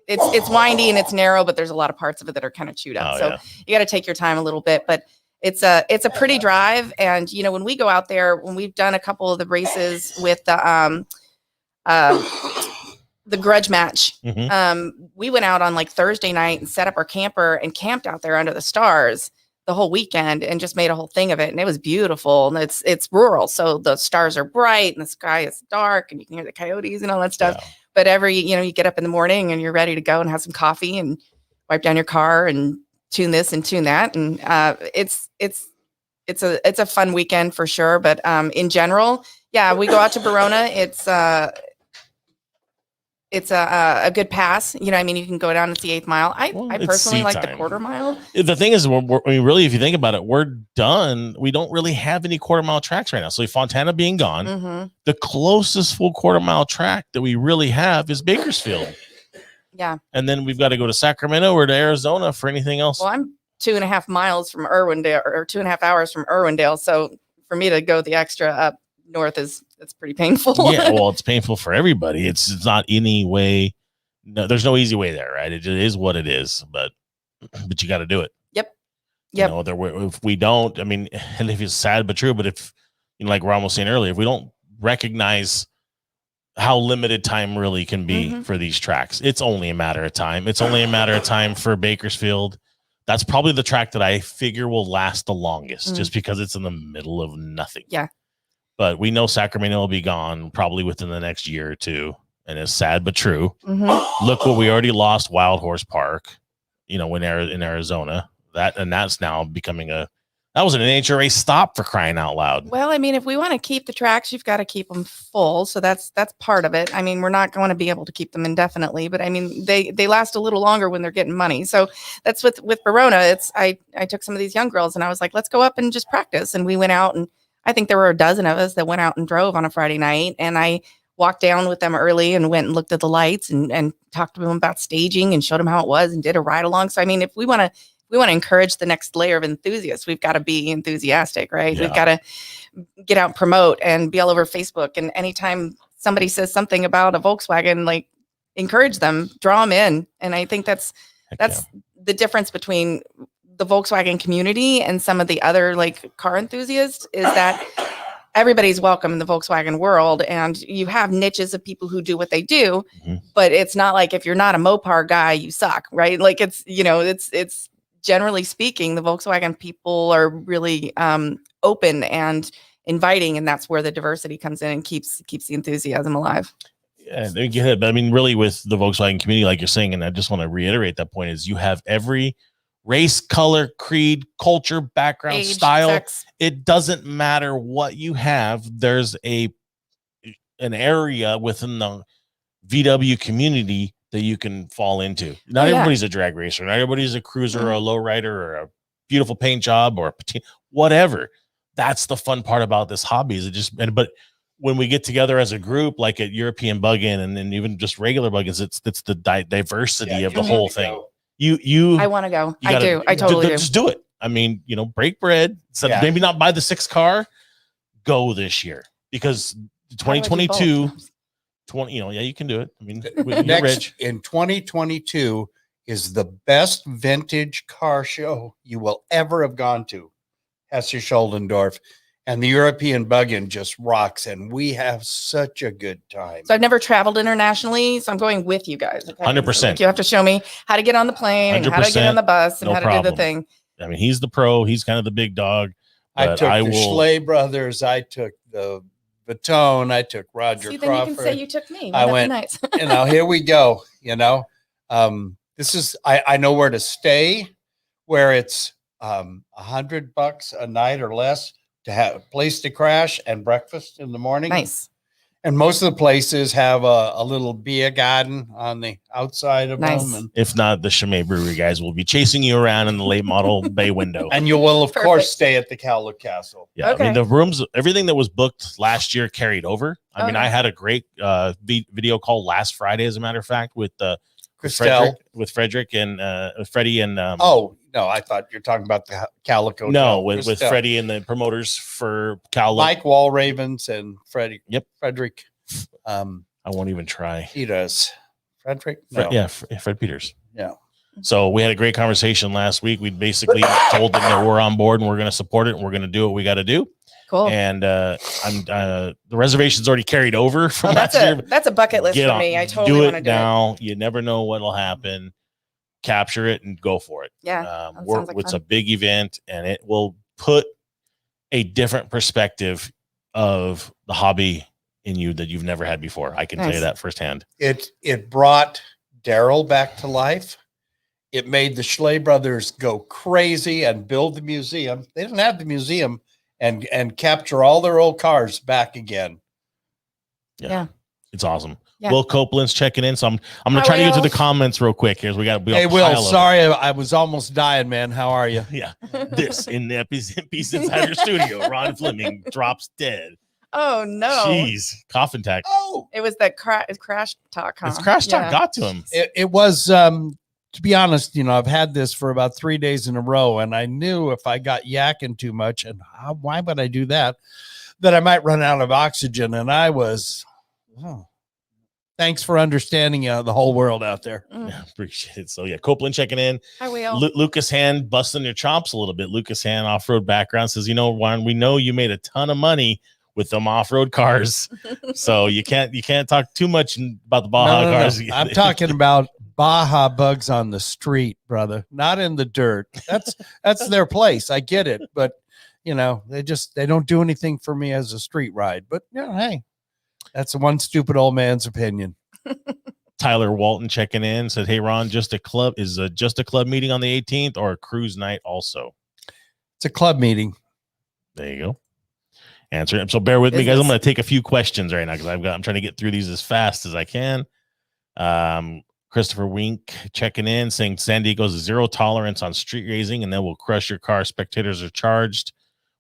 it's windy and it's narrow, but there's a lot of parts of it that are kind of chewed up. You got to take your time a little bit, but it's a pretty drive. And when we go out there, when we've done a couple of the races with the grudge match, we went out on like Thursday night and set up our camper and camped out there under the stars the whole weekend and just made a whole thing of it. And it was beautiful. And it's rural. So the stars are bright and the sky is dark and you can hear the coyotes and all that stuff. Yeah. But you get up in the morning and you're ready to go and have some coffee and wipe down your car and tune this and tune that. And it's a fun weekend for sure. But in general, we go out to Verona. It's a good pass. You can go down and see 8th Mile. I personally like the quarter mile. The thing is, really, if you think about it, we're done. We don't really have any quarter mile tracks right now. So Fontana being gone, the closest full quarter mile track that we really have is Bakersfield. Yeah. And then we've got to go to Sacramento or to Arizona for anything else. Well, I'm 2.5 miles from Irwindale or 2.5 hours from Irwindale. So for me to go the extra up north it's pretty painful. Yeah, well, it's painful for everybody. It's not any way. No, there's no easy way there, right? It is what it is, but you got to do it. Yep. If we don't, and if it's sad but true, but if like Ron was saying earlier, if we don't recognize how limited time really can be for these tracks, it's only a matter of time. It's only a matter of time for Bakersfield. That's probably the track that I figure will last the longest, just because it's in the middle of nothing. Yeah. But we know Sacramento will be gone probably within the next year or two. And it's sad but true. Look what we already lost, Wild Horse Park, in Arizona. That's now becoming that was an NHRA stop, for crying out loud. Well, if we want to keep the tracks, you've got to keep them full. So that's part of it. We're not going to be able to keep them indefinitely, but they last a little longer when they're getting money. So that's with Verona. I took some of these young girls and I was like, let's go up and just practice. And we went out, and I think there were a dozen of us that went out and drove on a Friday night. And I walked down with them early and went and looked at the lights and talked to them about staging and showed them how it was and did a ride along. So I mean, if we want to encourage the next layer of enthusiasts, we've got to be enthusiastic, right? Yeah. We've got to get out and promote and be all over Facebook. And anytime somebody says something about a Volkswagen, like encourage them, draw them in. And I think that's the difference between the Volkswagen community and some of the other like car enthusiasts is that everybody's welcome in the Volkswagen world, and you have niches of people who do what they do, but it's not like if you're not a Mopar guy, you suck, right? Like it's, you know, it's generally speaking, the Volkswagen people are really open and inviting, and that's where the diversity comes in and keeps the enthusiasm alive. Yeah, they get it. But I mean, really, with the Volkswagen community, like you're saying, and I just want to reiterate that point, is you have every race, color, creed, culture, background, Age, style. sex. It doesn't matter what you have. There's an area within the VW community that you can fall into. Not everybody's a drag racer. Not everybody's a cruiser or a low rider or a beautiful paint job or a patina, whatever. That's the fun part about this hobby. Is it just, but when we get together as a group, like at European Bug-In and then even just regular Bug-Ins, it's the diversity of the whole thing. I want to go. I do. I totally do. Just do it. I mean, you know, break bread. So maybe not buy the 6th car. Go this year because 2022, you can do it. I mean, you're rich. In 2022 is the best vintage car show you will ever have gone to. Hesse-Schuldendorf. And the European Bug-In just rocks, and we have such a good time. So I've never traveled internationally, so I'm going with you guys. Okay? 100%. Like you have to show me how to get on the plane and how to get on the bus and how to do the thing. I mean, he's the pro. He's kind of the big dog. I took the Schley brothers. I took the Baton. I took Roger See, Crawford. then you can say you took me. I went, nice. Here we go. This is, I know where to stay, where it's $100 a night or less to have a place to crash and breakfast in the morning. Nice. And most of the places have a little beer garden on the outside of them. And, if not, the Chimay Brewery guys will be chasing you around in the late model bay window. And you will, of course, stay at the Cowlook Castle. Yeah, okay. I mean, the rooms, everything that was booked last year carried over. I mean, I had a great video call last Friday, as a matter of fact, with Frederick and Freddie and no, I thought you're talking about the Cowlook Hotel. No, with Freddie and the promoters for Cowlook. Mike Walravens and Freddie. Yep. Frederick. I won't even try. He does. Frederick? No. Fred Peters. Yeah. So we had a great conversation last week. We basically told them that we're on board and we're going to support it and we're going to do what we got to do. Cool. And the reservation's already carried over from last year. That's a bucket list for me. I totally want to do it now. You never know what'll happen. Capture it and go for it. Yeah. It's a big event and it will put a different perspective of the hobby in you that you've never had before. I can tell you that firsthand. It brought Daryl back to life. It made the Schley brothers go crazy and build the museum. They didn't have the museum and capture all their old cars back again. Yeah. It's awesome. Yeah. Will Copeland's checking in. So I'm going to try to get to the comments real quick. Here's Hey, Will, sorry. I was almost dying, man. How are you? Yeah. This in the piece inside your studio. Ron Fleming drops dead. Oh, no. Jeez. Cough attack. Oh, it was that crash talk. Huh? It's crash talk got to him. It was, to be honest, I've had this for about 3 days in a row, and I knew if I got yakking too much, and why would I do that I might run out of oxygen. And I was, thanks for understanding the whole world out there. Yeah, appreciate it. So Copeland checking in. Hi, Will. Lucas Hand busting your chops a little bit. Lucas Hand off-road background says, Juan, we know you made a ton of money with them off-road cars. So you can't talk too much about the Baja cars. No. I'm talking about Baja bugs on the street, brother, not in the dirt. That's their place. I get it. But they don't do anything for me as a street ride, but hey, that's one stupid old man's opinion. Tyler Walton checking in said, hey, Ron, just a club meeting on the 18th or a cruise night also? It's a club meeting. There you go. Answer it. So bear with me, guys. I'm going to take a few questions right now because I'm trying to get through these as fast as I can. Christopher Wink checking in saying San Diego's zero tolerance on street racing and then will crush your car. Spectators are charged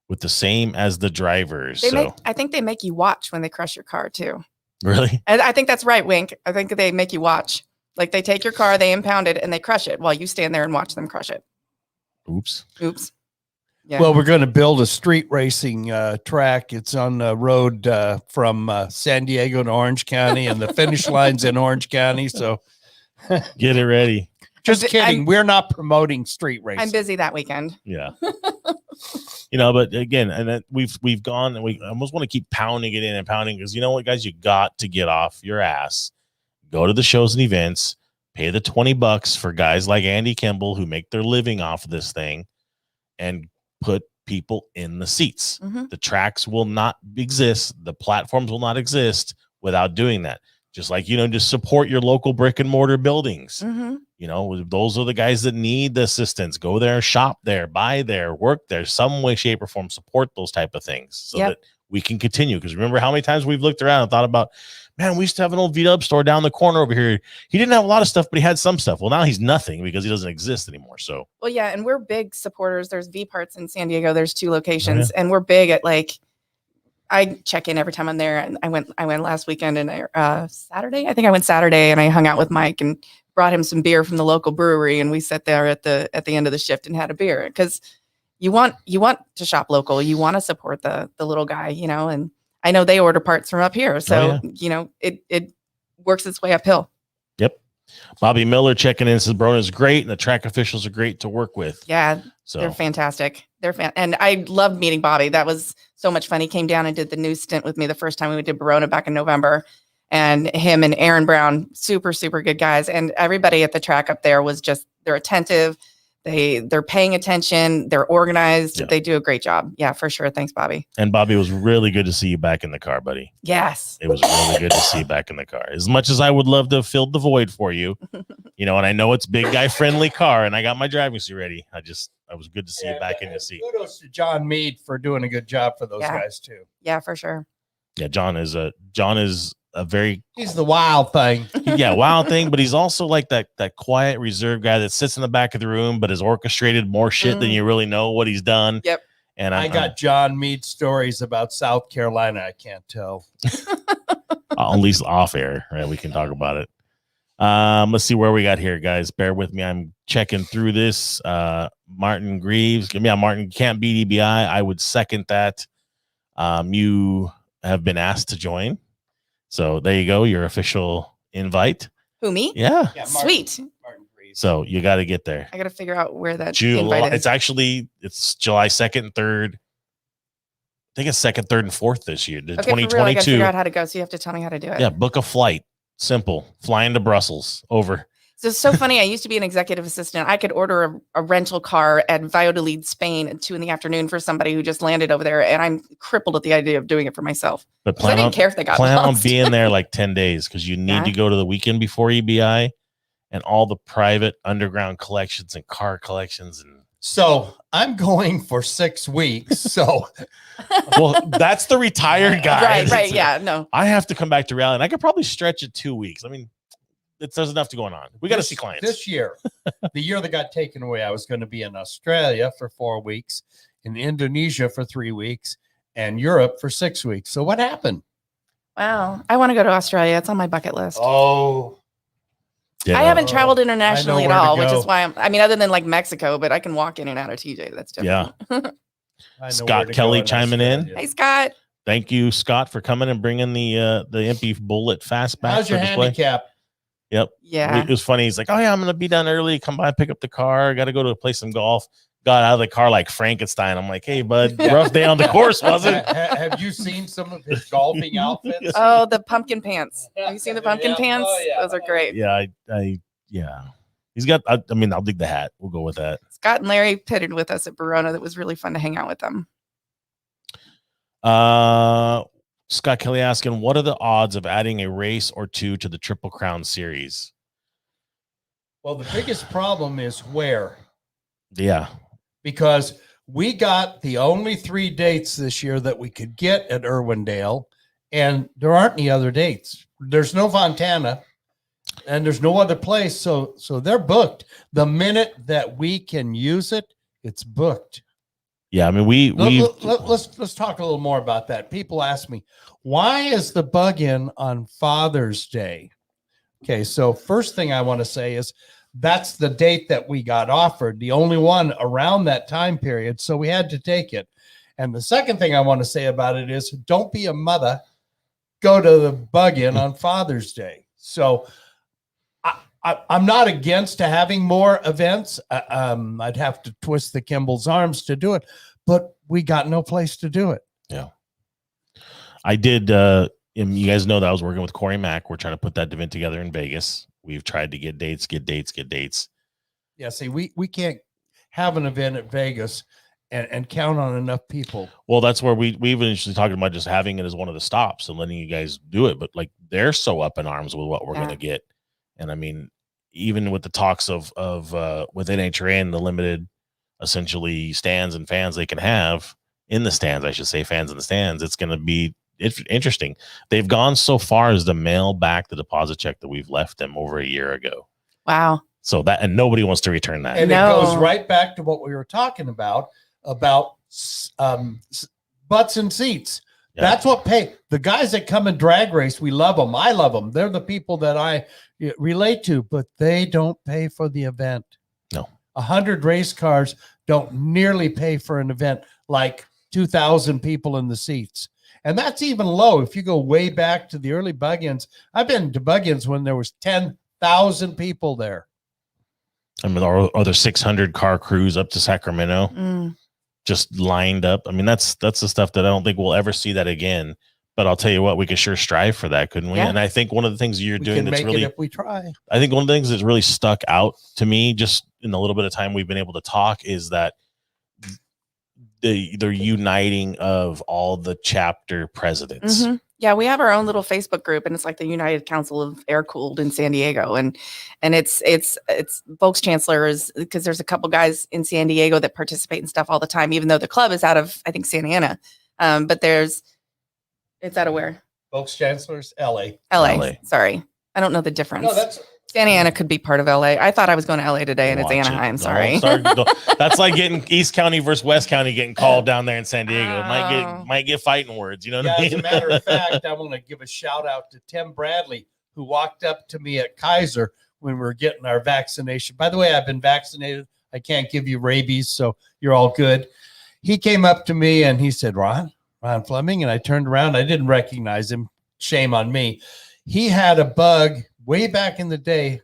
with the same as the drivers. I think they make you watch when they crush your car too. Really? And I think that's right, Wink. I think they make you watch. Like they take your car, they impound it, and they crush it while you stand there and watch them crush it. Oops. Yeah. Well, we're going to build a street racing track. It's on the road from San Diego to Orange County, and the finish line's in Orange County. So Get it ready. just kidding. We're not promoting street racing. I'm busy that weekend. Yeah. But again, and then we've gone and we almost want to keep pounding it in and pounding because you know what, guys, you got to get off your ass, go to the shows and events, pay the $20 for guys like Andy Kimball who make their living off of this thing, and put people in the seats. Mhm. The tracks will not exist. The platforms will not exist without doing that. Just like, just support your local brick and mortar buildings. Mhm. Those are the guys that need the assistance. Go there, shop there, buy there, work there, some way, shape, or form, support those type of things so that we can continue. Because remember how many times we've looked around and thought about, man, we used to have an old V-Dub store down the corner over here. He didn't have a lot of stuff, but he had some stuff. Well, now he's nothing because he doesn't exist anymore. So, Well, yeah, and we're big supporters. There's V Parts in San Diego. There's 2 locations, and we're big at I check in every time I'm there. And I went last weekend and Saturday. I think I went Saturday and I hung out with Mike and brought him some beer from the local brewery, and we sat there at the end of the shift and had a beer because you want to shop local. You want to support the little guy, and I know they order parts from up here. So, it works its way uphill. Yep. Bobby Miller checking in says Brona's great and the track officials are great to work with. Yeah, so they're fantastic. And I loved meeting Bobby. That was so much fun. He came down and did the news stint with me the first time we did Verona back in November. And him and Aaron Brown, super, super good guys. And everybody at the track up there was they're attentive. They're paying attention. They're organized. Yeah. They do a great job. Yeah, for sure. Thanks, Bobby. And Bobby, it was really good to see you back in the car, buddy. Yes. It was really good to see you back in the car. As much as I would love to have filled the void for you, and I know it's big guy friendly car and I got my driving seat ready. I was good to see you back in your seat. Kudos to John Mead for doing a good job for those guys too. Yeah, for sure. Yeah. John is a very, he's the wild thing. Wild thing, but he's also like that quiet, reserved guy that sits in the back of the room, but has orchestrated more shit than you really know what he's done. Yep. And I got John Mead stories about South Carolina. I can't tell. At least off air, right? We can talk about it. Let's see where we got here, guys. Bear with me. I'm checking through this. Martin Greaves, give me a Martin can't beat EBI. I would second that. You have been asked to join. So there you go, your official invite. Who, me? Yeah. Sweet. Martin Reeves. So you got to get there. I got to figure out where that July, invite is. It's July 2nd and 3rd. I think it's 2nd, 3rd, and 4th this year. Okay, 2022. For real, I got to figure out how to go. So you have to tell me how to do it. Yeah, book a flight. Simple. Flying to Brussels. Over. So it's so funny. I used to be an executive assistant. I could order a rental car at Valladolid, Spain at 2 p.m. for somebody who just landed over there. And I'm crippled at the idea of doing it for myself. But I didn't care if they got plan lost. on being there like 10 days because you need to go to the weekend before EBI and all the private underground collections and car collections. And so I'm going for 6 weeks. So well, that's the retired guy. Right. Yeah. No, I have to come back to reality. And I could probably stretch it 2 weeks. I mean, there's enough to going on. We got to see clients this year. The year that got taken away, I was going to be in Australia for 4 weeks, in Indonesia for 3 weeks, and Europe for 6 weeks. So what happened? wow. I want to go to Australia. It's on my bucket list. Oh, yeah, I haven't traveled internationally at all, which go. is why other than like Mexico, but I can walk in and out of TJ. That's different. Yeah. Scott Kelly chiming in. Hey, Scott. Thank you, Scott, for coming and bringing the MP Bullet Fastback. How's your handicap? Yep. Yeah. It was funny. He's like, oh, yeah, I'm going to be done early. Come by, pick up the car. Got to go to play some golf. Got out of the car like Frankenstein. I'm like, hey, bud, rough day on the course, wasn't it? Have you seen some of his golfing outfits? Oh, the pumpkin pants. Have you seen the pumpkin pants? Oh, yeah. Those are great. Yeah. Yeah. He's got, I'll dig the hat. We'll go with that. Scott and Larry pitted with us at Verona. That was really fun to hang out with them. Scott Kelly asking, what are the odds of adding a race or two to the Triple Crown series? Well, the biggest problem is where. Yeah. Because we got the only 3 dates this year that we could get at Irwindale, and there aren't any other dates. There's no Fontana, and there's no other place. So they're booked. The minute that we can use it, it's booked. Yeah, I mean, we let's talk a little more about that. People ask me, why is the bug-in on Father's Day? Okay, so first thing I want to say is that's the date that we got offered, the only one around that time period, so we had to take it. And the second thing I want to say about it is don't be a mother, go to the bug-in on Father's Day. So I'm not against to having more events. I'd have to twist the Kimball's arms to do it, but we got no place to do it. Yeah. I did. You guys know that I was working with Corey Mack. We're trying to put that event together in Vegas. We've tried to get dates. Yeah. See, we can't have an event at Vegas and count on enough people. Well, that's where we eventually talked about just having it as one of the stops and letting you guys do it. But like, they're so up in arms with what we're going to get. And I mean, even with the talks of with NHRA and the limited essentially stands and fans they can have in the stands, I should say fans in the stands, it's going to be interesting. They've gone so far as to mail back the deposit check that we've left them over a year ago. Wow. So that, and nobody wants to return that. And it goes right back to what we were talking about butts and seats. Yeah. That's what pay. The guys that come and drag race, we love them. I love them. They're the people that I relate to, but they don't pay for the event. No. 100 race cars don't nearly pay for an event like 2,000 people in the seats. And that's even low. If you go way back to the early bug-ins, I've been to bug-ins when there was 10,000 people there. I mean, are there 600 car crews up to Sacramento just lined up? I mean, that's the stuff that I don't think we'll ever see that again. But I'll tell you what, we could sure strive for that, couldn't we? Yeah. And I think one of the things you're doing that's really, if we try. I think one of the things that's really stuck out to me, just in the little bit of time we've been able to talk, is that the uniting of all the chapter presidents. Mm-hmm. Yeah, we have our own little Facebook group, and it's like the United Council of Air Cooled in San Diego, and it's Volks Chancellors, because there's a couple guys in San Diego that participate in stuff all the time, even though the club is out of, I think, Santa Ana, but it's out of where? Folks Chancellors, LA. Sorry. I don't know the difference. No, that's Santa Ana could be part of LA. I thought I was going to LA today, and it's Anaheim. Sorry. That's like getting East County versus West County getting called down there in San Diego. It might get fighting words. You know what I mean? As a matter of fact, I want to give a shout out to Tim Bradley, who walked up to me at Kaiser when we were getting our vaccination. By the way, I've been vaccinated. I can't give you rabies, so you're all good. He came up to me and he said, Ron Fleming. And I turned around. I didn't recognize him. Shame on me. He had a bug way back in the day,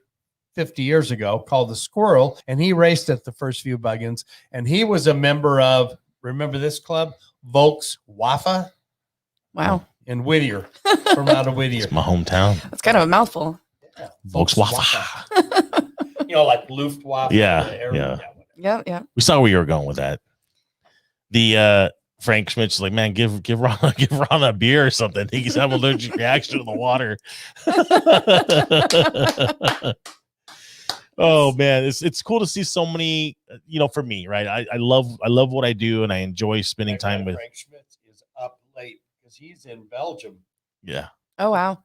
50 years ago, called the squirrel. And he raced at the first few bug-ins. And he was a member of, remember this club? Volks Wafa. Wow. In Whittier, from out of Whittier. It's my hometown. That's kind of a mouthful. Yeah. Volks Wafa. Like Luftwaffe. Yeah. We saw where you were going with that. The Frank Schmidt's like, man, give Ron a beer or something. He's having an allergic reaction to the water. Oh man, it's cool to see so many. For me, right? I love what I do, and I enjoy spending time with. Frank Schmidt is up late because he's in Belgium. Yeah. Oh wow,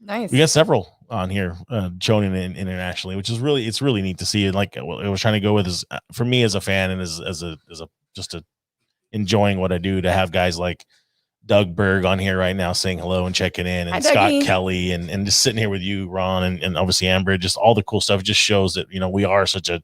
nice. We got several on here shown internationally, which is really neat to see. And like I was trying to go with is for me as a fan and as a just a enjoying what I do, to have guys like Doug Berg on here right now saying hello and checking in, and Scott Kelly and just sitting here with you, Ron, and obviously Amber, just all the cool stuff. Just shows that we are such a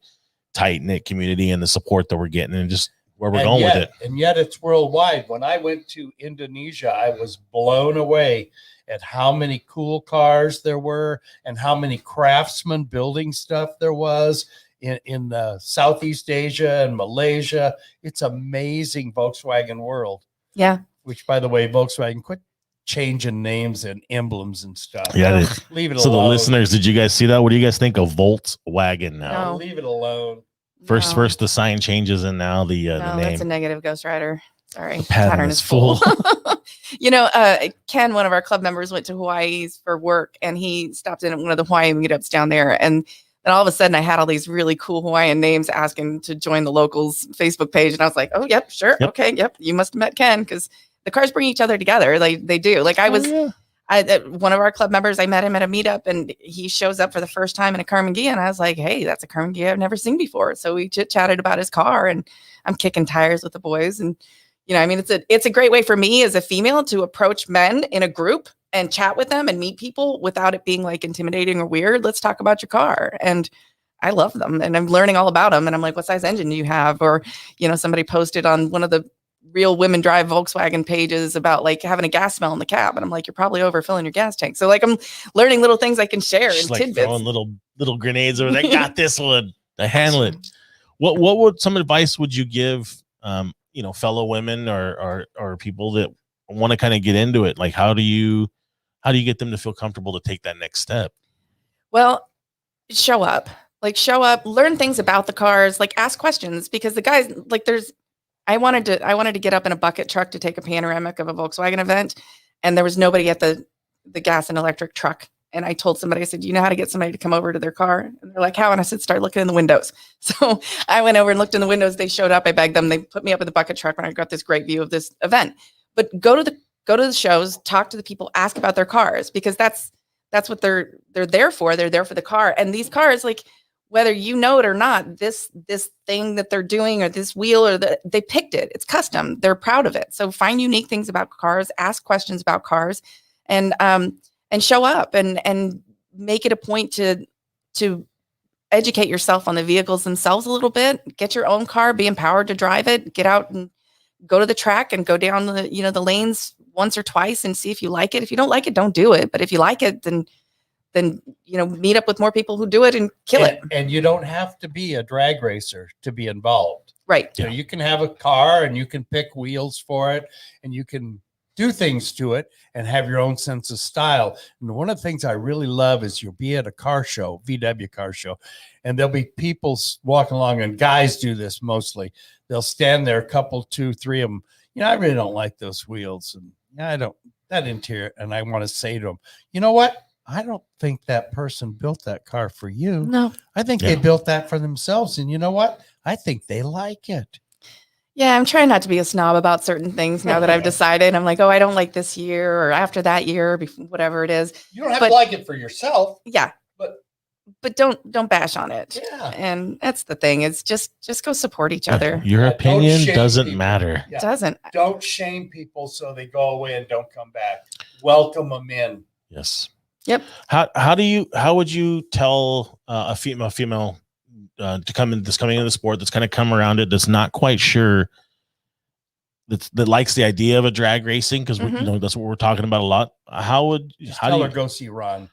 tight knit community, and the support that we're getting, and just where we're going with it. And yet it's worldwide. When I went to Indonesia, I was blown away at how many cool cars there were and how many craftsmen building stuff there was. In Southeast Asia and Malaysia. It's amazing, Volkswagen world. Yeah. Which, by the way, Volkswagen, quit changing names and emblems and stuff. Yeah. Leave it alone. So the listeners, did you guys see that? What do you guys think of Volkswagen now? No. Leave it alone. First the sign changes, and now the name. That's a negative, Ghost Rider. Sorry. The pattern is full. Ken, one of our club members, went to Hawaii for work, and he stopped in at one of the Hawaiian meetups down there, and then all of a sudden, I had all these really cool Hawaiian names asking to join the locals Facebook page. And I was like, oh, yep, sure. Yep. Okay. Yep. You must have met Ken, because the cars bring each other together. They do. Like one of our club members, I met him at a meetup, and he shows up for the first time in a Carmen Ghia. And I was like, hey, that's a Carmen Ghia I've never seen before. So we chit chatted about his car, and I'm kicking tires with the boys. And, I mean, it's a great way for me as a female to approach men in a group and chat with them and meet people without it being like intimidating or weird. Let's talk about your car. And I love them and I'm learning all about them. And I'm like, what size engine do you have? Or, somebody posted on one of the Real Women Drive Volkswagen pages about like having a gas smell in the cab. And I'm like, you're probably overfilling your gas tank. So like, I'm learning little things I can share She's and like tidbits. throwing little grenades over. They got this one. I handle it. What would some advice would you give, fellow women or people that want to kind of get into it? Like, how do you get them to feel comfortable to take that next step? Well, show up, learn things about the cars, like ask questions, because the guys, like I wanted to get up in a bucket truck to take a panoramic of a Volkswagen event, and there was nobody at the gas and electric truck. And I told somebody, I said, do you know how to get somebody to come over to their car? And they're like, how? And I said, start looking in the windows. So I went over and looked in the windows. They showed up. I begged them. They put me up in the bucket truck, and I got this great view of this event. But go to the shows, talk to the people, ask about their cars, because that's what they're there for. They're there for the car. And these cars, like, whether you know it or not, this thing that they're doing, or this wheel, or they picked it. It's custom. They're proud of it. So find unique things about cars, ask questions about cars, and show up and make it a point to educate yourself on the vehicles themselves a little bit. Get your own car, be empowered to drive it, get out and go to the track and go down the lanes once or twice and see if you like it. If you don't like it, don't do it. But if you like it, then meet up with more people who do it and kill it. And you don't have to be a drag racer to be involved. Right. So you can have a car and you can pick wheels for it and you can do things to it and have your own sense of style. And one of the things I really love is you'll be at a car show, VW car show, and there'll be people walking along, and guys do this mostly. They'll stand there, a couple, 2, 3 of them. I really don't like those wheels. And I don't, that interior. And I want to say to them, you know what? I don't think that person built that car for you. No. I think they built that for themselves. And you know what? I think they like it. Yeah, I'm trying not to be a snob about certain things now that I've decided. I'm like, oh, I don't like this year or after that year, whatever it is. You don't have to like it for yourself. Yeah. But don't bash on it. Yeah. And that's the thing. It's just go support each other. Your opinion doesn't people. matter. Yeah. It doesn't. Don't shame people so they go away and don't come back. Welcome them in. Yes. Yep. How would you tell a female to come in that's coming into the sport, that's kind of come around it, that's not quite sure, that likes the idea of a drag racing, because that's what we're talking about a lot. How tell her go see Ron?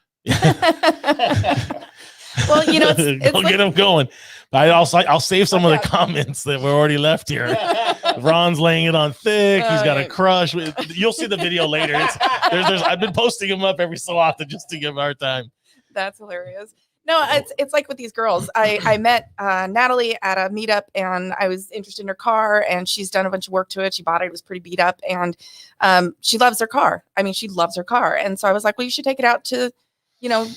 Well, it's go get them going. But I'll save some of the comments that were already left here. Ron's laying it on thick. He's got a crush. You'll see the video later. I've been posting them up every so often just to give our time. That's hilarious. No, it's like with these girls. I met Natalie at a meetup, and I was interested in her car, and she's done a bunch of work to it. She bought it. It was pretty beat up, and she loves her car. I mean, she loves her car. And so I was like, well, you should take it out to,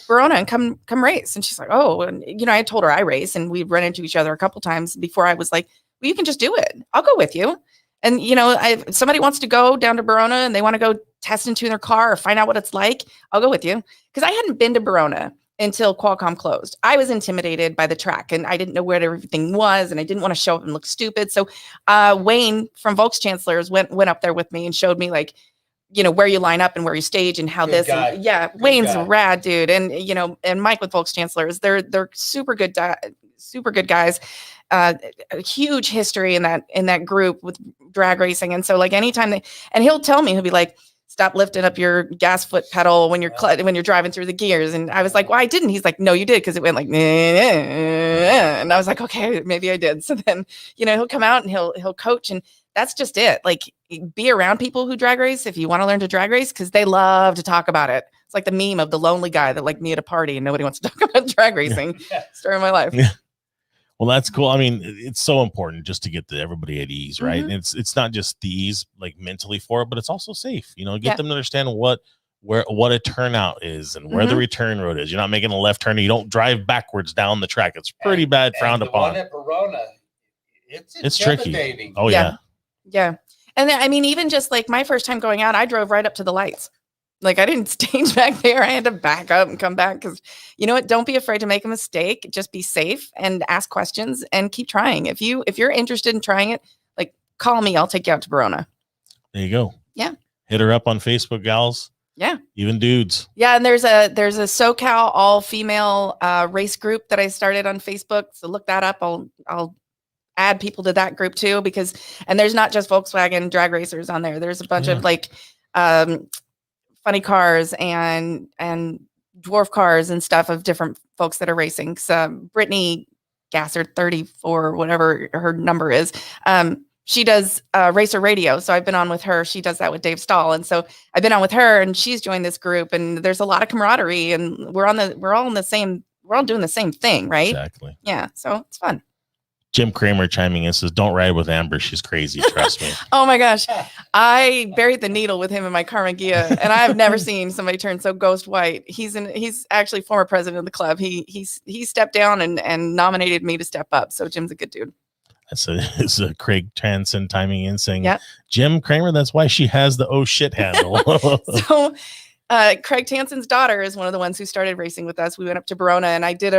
Verona and come race. And she's like, oh, and, I had told her I race, and we'd run into each other a couple times before I was like, well, you can just do it. I'll go with you. And, if somebody wants to go down to Verona and they want to go test and tune their car or find out what it's like, I'll go with you. Because I hadn't been to Verona until Qualcomm closed. I was intimidated by the track, and I didn't know where everything was, and I didn't want to show up and look stupid. So Wayne from Volks Chancellors went up there with me and showed me, like, where you line up and where you stage and how Good this. guy. Yeah, Good Wayne's guy. a rad dude, and and Mike with Volks Chancellors, they're super good guys. A huge history in that group with drag racing, and so like anytime he'll tell me, he'll be like, stop lifting up your gas foot pedal when you're driving through the gears. And I was like, well, I didn't. He's like, no, you did, because it went like, and I was like, okay, maybe I did. So then, he'll come out and he'll coach, and that's just it. Like, be around people who drag race if you want to learn to drag race, because they love to talk about it. It's like the meme of the lonely guy that like me at a party and nobody wants to talk about drag racing. Yeah. Story of my life. Yeah. Well, that's cool. I mean, it's so important just to get everybody at ease, right? Mhm. And it's not just the ease, like, mentally for it, but it's also safe. Get Yeah. them to understand what a turnout is and where the return road is. You're not making a left turn. You don't drive backwards down the track. It's pretty bad, frowned and the upon. one at Verona, It's tricky. intimidating. Oh yeah. Yeah. And then, I mean, even just like my first time going out, I drove right up to the lights. Like, I didn't stage back there. I had to back up and come back because, you know what? Don't be afraid to make a mistake. Just be safe and ask questions and keep trying. If you're interested in trying it, like, call me. I'll take you out to Verona. There you go. Yeah. Hit her up on Facebook, gals. Yeah. Even dudes. Yeah, and there's a SoCal all female race group that I started on Facebook. So look that up. I'll add people to that group too, because there's not just Volkswagen drag racers on there. There's a bunch of like funny cars and dwarf cars and stuff of different folks that are racing. So Brittany Gasser, 34, whatever her number is. She does racer radio. So I've been on with her. She does that with Dave Stahl. And so I've been on with her and she's joined this group and there's a lot of camaraderie and we're all doing the same thing. Right. Exactly. Yeah. So it's fun. Jim Kramer chiming in says, don't ride with Amber. She's crazy. Trust me. Oh my gosh. I buried the needle with him in my Karma Gia and I have never seen somebody turn so ghost white. He's actually former president of the club. He stepped down and nominated me to step up. So Jim's a good dude. It's a Craig Transon timing in saying, Yep. Jim Kramer, that's why she has the oh shit handle. So Craig Tanson's daughter is one of the ones who started racing with us. We went up to Verona and I did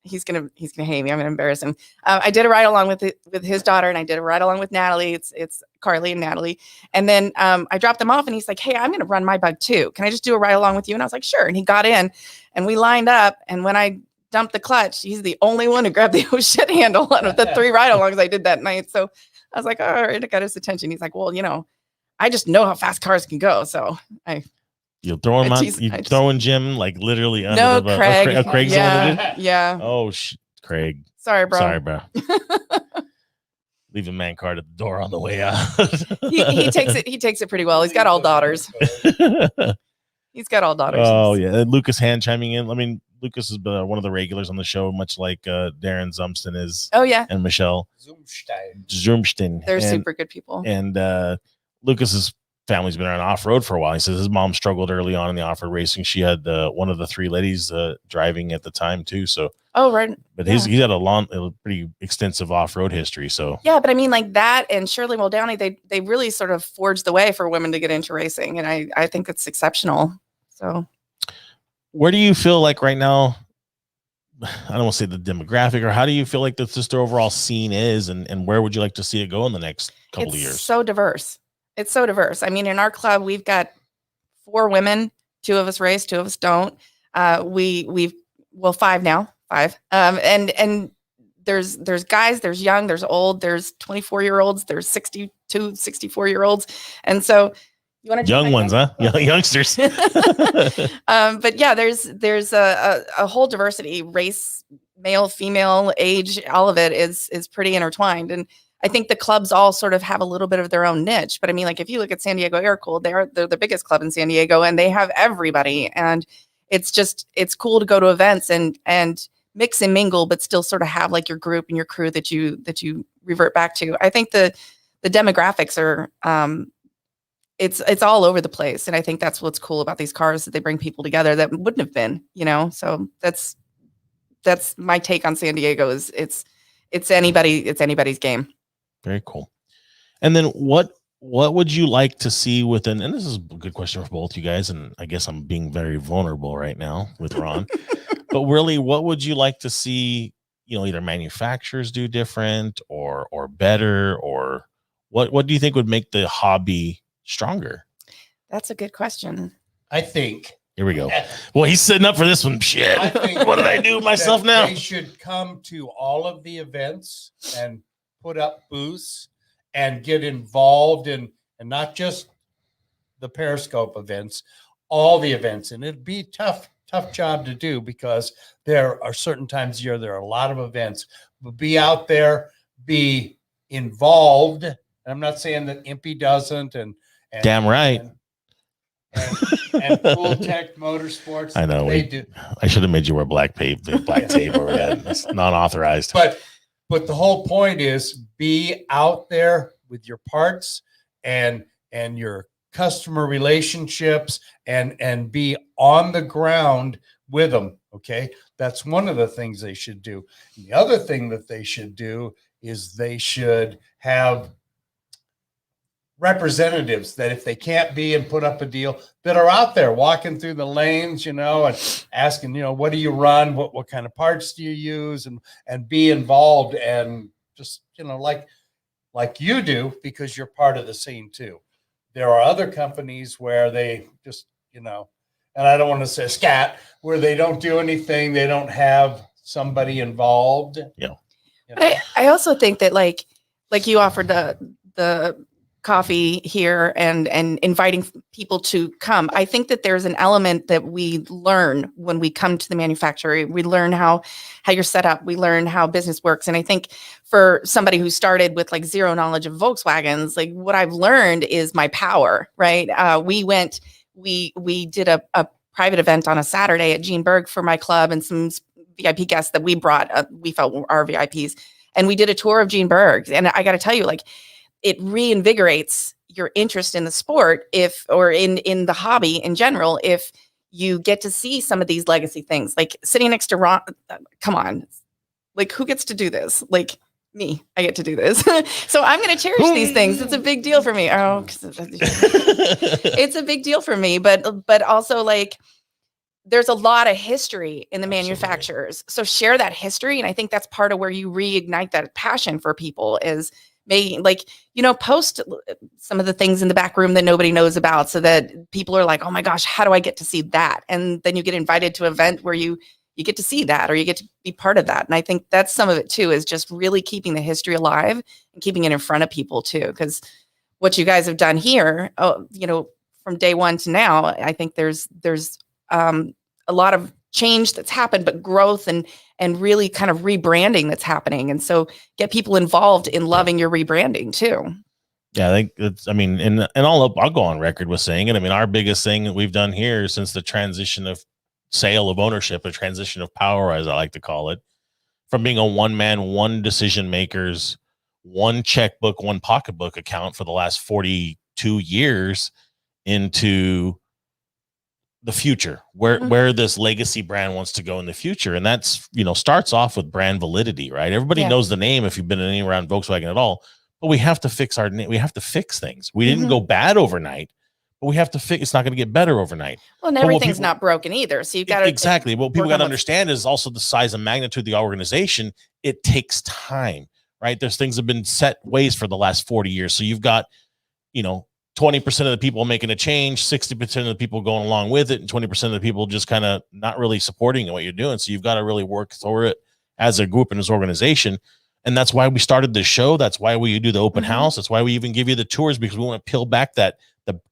he's gonna hate me. I'm gonna embarrass him. I did a ride along with his daughter and I did a ride along with Natalie. It's Carly and Natalie. And then I dropped them off and he's like, hey, I'm gonna run my bug too. Can I just do a ride along with you? And I was like, sure. And he got in and we lined up. And when I dumped the clutch, he's the only one who grabbed the oh shit handle out of the 3 ride alongs I did that night. So I was like, all right, I got his attention. He's like, well, I just know how fast cars can go. So You'll throw him throwing Jim like literally under no, the Craig. Craig's yeah. Yeah. Oh, Craig. Sorry, bro. Leave a man card at the door on the way out. he takes it pretty well. He's got all daughters. He's got all daughters. Oh yeah. And Lucas Hand chiming in. I mean, Lucas is one of the regulars on the show, much like Darren Zumston is. Oh yeah. And Michelle Zumstein. They're super good people. And Lucas's family's been around off-road for a while. He says his mom struggled early on in the off-road racing. She had one of the 3 ladies driving at the time too. So right. But he's had a pretty extensive off-road history. So yeah, but I mean, like that and Shirley Muldowney, they really sort of forged the way for women to get into racing, and I think it's exceptional. So where do you feel like right now? I don't want to say the demographic, or how do you feel like the overall scene is, and where would you like to see it go in the next couple of years? So diverse. It's so diverse. I mean, in our club, we've got 4 women. 2 of us race, 2 of us don't. We've 5 now. 5. And there's guys, there's young, there's old, there's 24-year-olds, there's 62, 64-year-olds. And so you want to young ones, huh? Youngsters. But yeah, there's a whole diversity, race, male, female, age, all of it is pretty intertwined. And I think the clubs all sort of have a little bit of their own niche. But I mean, like if you look at San Diego Air Cooled, they're the biggest club in San Diego and they have everybody. And it's cool to go to events and mix and mingle, but still sort of have like your group and your crew that you revert back to. I think the demographics are it's all over the place. And I think that's what's cool about these cars, that they bring people together that wouldn't have been, so that's my take on San Diego is it's anybody's game. Very cool. And then what would you like to see within, and this is a good question for both you guys, and I guess I'm being very vulnerable right now with Ron, but really, what would you like to see, either manufacturers do different or better, or what do you think would make the hobby stronger? That's a good question. I think. Here we go. Well, he's sitting up for this one. Shit. What did I do with myself now? They should come to all of the events and put up booths and get involved in, and not just the Periscope events, all the events. And it'd be tough job to do because there are certain times a year, there are a lot of events, but be out there, be involved. And I'm not saying that Impy doesn't, and damn right. And Cool Tech Motorsports. I know. They do. I should have made you wear black tape over that. It's non-authorized. But the whole point is be out there with your parts and your customer relationships and be on the ground with them. Okay. That's one of the things they should do. And the other thing that they should do is they should have representatives that if they can't be and put up a deal, that are out there walking through the lanes, and asking, what do you run? What kind of parts do you use? And be involved, and just, like you do, because you're part of the scene too. There are other companies where they just, and I don't want to say scat, where they don't do anything. They don't have somebody involved. But I also think that like you offered the coffee here and inviting people to come. I think that there's an element that we learn when we come to the manufacturer. We learn how you're set up. We learn how business works. And I think for somebody who started with like zero knowledge of Volkswagens, like what I've learned is my power, right? We did a private event on a Saturday at Gene Berg for my club and some VIP guests that we brought, we felt were our VIPs. And we did a tour of Gene Berg. And I got to tell you, like, it reinvigorates your interest in the sport or in the hobby in general, if you get to see some of these legacy things, like sitting next to Ron. Come on, like who gets to do this? Like me, I get to do this. So I'm going to cherish these things. It's a big deal for me. Oh, it's a big deal for me, but also like there's a lot of history in the manufacturers. So share that history. And I think that's part of where you reignite that passion for people is making, like, post some of the things in the back room that nobody knows about, so that people are like, oh my gosh, how do I get to see that? And then you get invited to an event where you get to see that, or you get to be part of that. And I think that's some of it too, is just really keeping the history alive and keeping it in front of people too. Because what you guys have done here, from day one to now, I think there's a lot of change that's happened, but growth and really kind of rebranding that's happening. And so get people involved in loving your rebranding too. Yeah, I think and I'll go on record with saying it. I mean, our biggest thing that we've done here since the transition of sale of ownership, a transition of power, as I like to call it, from being a one man, one decision makers, one checkbook, one pocketbook account for the last 42 years into the future, where this legacy brand wants to go in the future. And that's, starts off with brand validity, right? Everybody knows the name if you've been around Volkswagen at all, but we have to fix our name. We have to fix things. We didn't go bad overnight, but we have to fix, it's not going to get better overnight. Well, and everything's not broken either. So you've got to exactly. What people got to understand is also the size and magnitude of the organization. It takes time, right? There's things that have been set ways for the last 40 years. So you've got, 20% of the people making a change, 60% of the people going along with it, and 20% of the people just kind of not really supporting what you're doing. So you've got to really work through it as a group and as an organization. And that's why we started this show. That's why we do the open house. That's why we even give you the tours, because we want to peel back the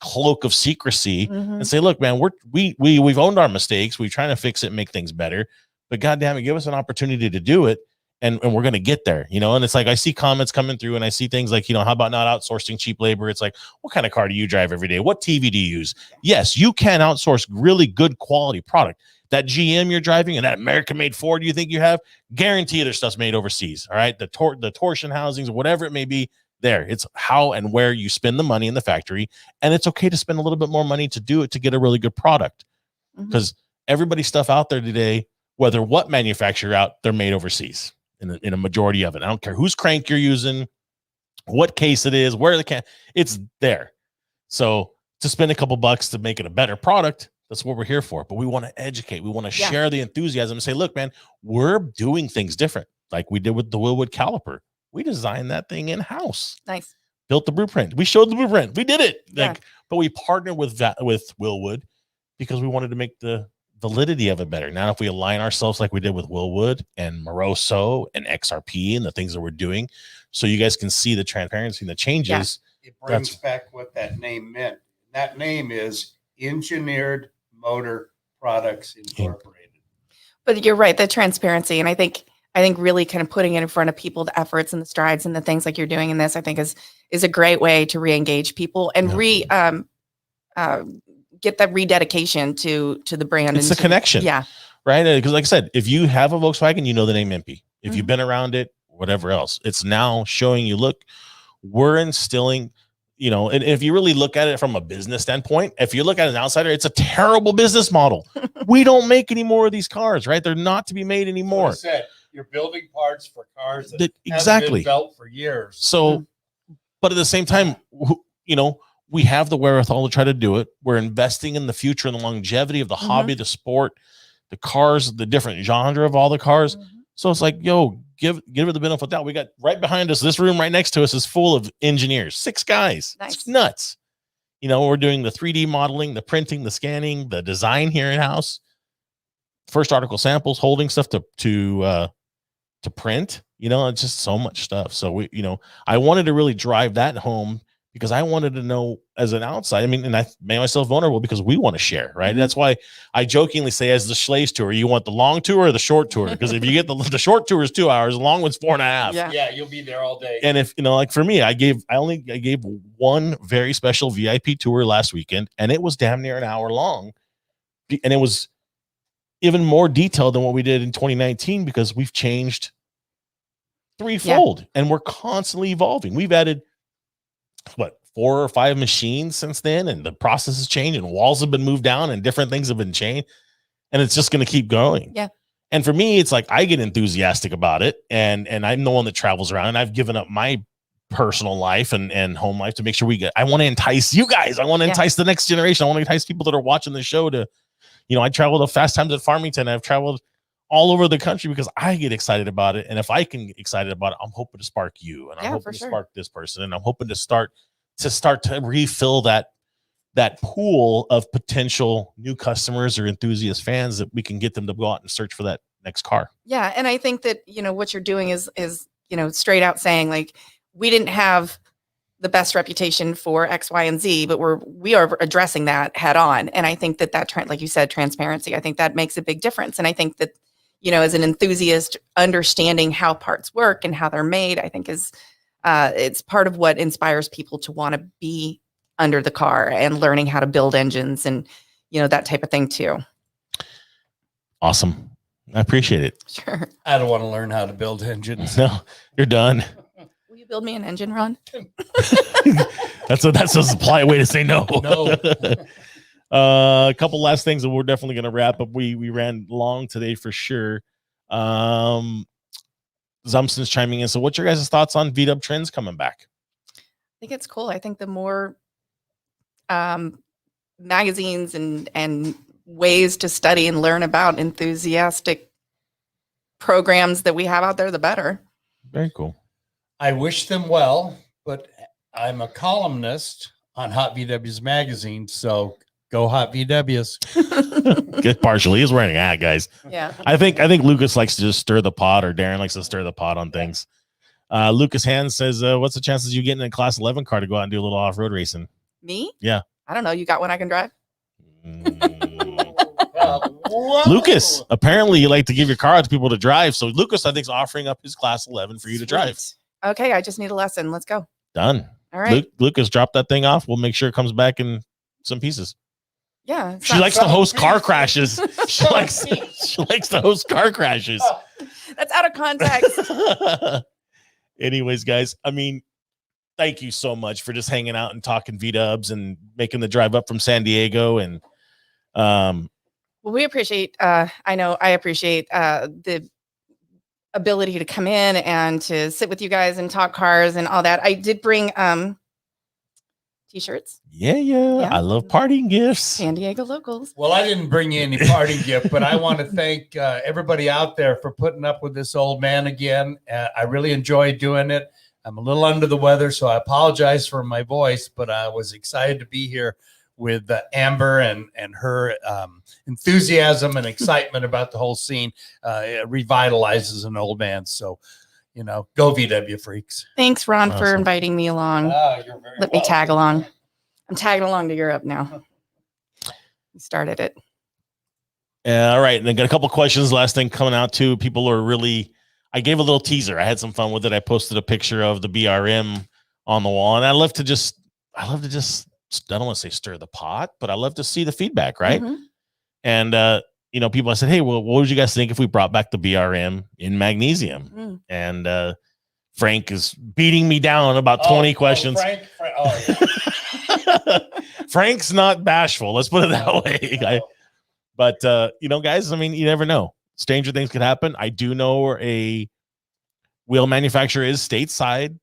cloak of secrecy and say, look, man, we've owned our mistakes. We're trying to fix it and make things better, but goddamn it, give us an opportunity to do it. And we're going to get there, and it's like, I see comments coming through and I see things like, how about not outsourcing cheap labor? It's like, what kind of car do you drive every day? What TV do you use? Yes, you can outsource really good quality product. That GM you're driving and that American made Ford you think you have, guarantee their stuff's made overseas. All right. The torsion housings, whatever it may be there. It's how and where you spend the money in the factory. And it's okay to spend a little bit more money to do it, to get a really good product. Because everybody's stuff out there today, whether what manufacturer out, they're made overseas. In a majority of it. I don't care whose crank you're using, what case it is, where it's there. So to spend a couple bucks to make it a better product, that's what we're here for. But we want to educate. We want to share the enthusiasm and say, look, man, we're doing things different. Like we did with the Willwood caliper. We designed that thing in-house. Nice. Built the blueprint. We showed the blueprint. We did it. But we partnered with Willwood because we wanted to make the validity of it better. Now, if we align ourselves like we did with Willwood and Moroso and XRP and the things that we're doing, so you guys can see the transparency and the changes. It brings back what that name meant. That name is Engineered Motor Products Incorporated. But you're right, the transparency. And I think really kind of putting it in front of people, the efforts and the strides and the things like you're doing in this, I think is a great way to re-engage people and get that rededication to the brand. It's the connection. Yeah. Right. Because like I said, if you have a Volkswagen, you know the name MP. If you've been around it, whatever else, it's now showing you, look, we're instilling, and if you really look at it from a business standpoint, if you look at an outsider, it's a terrible business model. We don't make any more of these cars, right? They're not to be made anymore. Like I said, you're building parts for cars that exactly haven't been built for years. So, but at the same time, we have the wherewithal to try to do it. We're investing in the future and the longevity of the hobby, the sport, the cars, the different genre of all the cars. So it's like, give it the benefit of the doubt. We got right behind us, this room right next to us is full of engineers, 6 guys. Nice. It's nuts. We're doing the 3D modeling, the printing, the scanning, the design here in house. First article samples, holding stuff to print. It's just so much stuff. So I wanted to really drive that home because I wanted to know as an outside. And I made myself vulnerable because we want to share, right? That's why I jokingly say, as the Schlaze tour, you want the long tour or the short tour? Because if you get the short tour is 2 hours, the long one's 4.5. Yeah, you'll be there all day. And if like for me, I gave one very special VIP tour last weekend, and it was damn near an hour long, and it was even more detailed than what we did in 2019 because we've changed threefold, and we're constantly evolving. We've added 4 or 5 machines since then, and the process has changed, and walls have been moved down, and different things have been changed, and it's just going to keep going. Yeah. And for me, it's like I get enthusiastic about it, and I'm the one that travels around, and I've given up my personal life and home life to make sure I want to entice you guys. I want to entice the next generation. I want to entice people that are watching the show to, I traveled to Fast Times at Farmington. I've traveled all over the country because I get excited about it. And if I can get excited about it, I'm hoping to spark you, and I'm hoping to spark this person. And I'm hoping to start to refill that pool of potential new customers or enthusiast fans that we can get them to go out and search for that next car. Yeah. And I think that, what you're doing is, straight out saying, like, we didn't have the best reputation for X, Y, and Z, but we are addressing that head on. And I think that like you said, transparency, I think that makes a big difference. And I think that, as an enthusiast, understanding how parts work and how they're made, I think is, it's part of what inspires people to want to be under the car and learning how to build engines and, that type of thing too. Awesome. I appreciate it. Sure. I don't want to learn how to build engines. No, you're done. Will you build me an engine, Ron? That's a polite way to say no. No. A couple last things, and we're definitely going to wrap up. We ran long today for sure. Zumpson's chiming in. So what's your guys' thoughts on VW trends coming back? I think it's cool. I think the more magazines and ways to study and learn about enthusiastic programs that we have out there, the better. Very cool. I wish them well, but I'm a columnist on Hot VWs magazine, so go Hot VWs. Get partially. He's wearing an ad, guys. Yeah. I think Lucas likes to just stir the pot, or Darren likes to stir the pot on things. Lucas Hand says, what's the chances you getting a class 11 car to go out and do a little off-road racing? Me? Yeah. I don't know. You got one I can drive? Lucas, apparently you like to give your car out to people to drive. So Lucas, I think, is offering up his class 11 for you to drive. Okay. I just need a lesson. Let's go. Done. All right. Lucas, drop that thing off. We'll make sure it comes back in some pieces. Yeah. She likes to host car crashes. She likes to host car crashes. That's out of context. Anyways, guys, I mean, thank you so much for just hanging out and talking V-dubs and making the drive up from San Diego. And well, we appreciate, I appreciate the ability to come in and to sit with you guys and talk cars and all that. I did bring t-shirts. Yeah. I love parting gifts. San Diego locals. Well, I didn't bring you any parting gift, but I want to thank everybody out there for putting up with this old man again. I really enjoyed doing it. I'm a little under the weather, so I apologize for my voice, but I was excited to be here with Amber and her enthusiasm and excitement about the whole scene. It revitalizes an old man. So, go VW freaks. Thanks, Ron, for inviting me along. You're very Let me tag along. I'm tagging along to Europe now. We started it. All right. And then got a couple questions. Last thing coming out too. People are really, I gave a little teaser. I had some fun with it. I posted a picture of the BRM on the wall, and I love to just, I don't want to say stir the pot, but I love to see the feedback. Right. Mm-hmm. And, people, I said, hey, well, what would you guys think if we brought back the BRM in magnesium? Mm. And Frank is beating me down about 20 questions. Frank's not bashful. Let's put it that way. But, guys, I mean, you never know. Stranger things could happen. I do know a wheel manufacturer is stateside.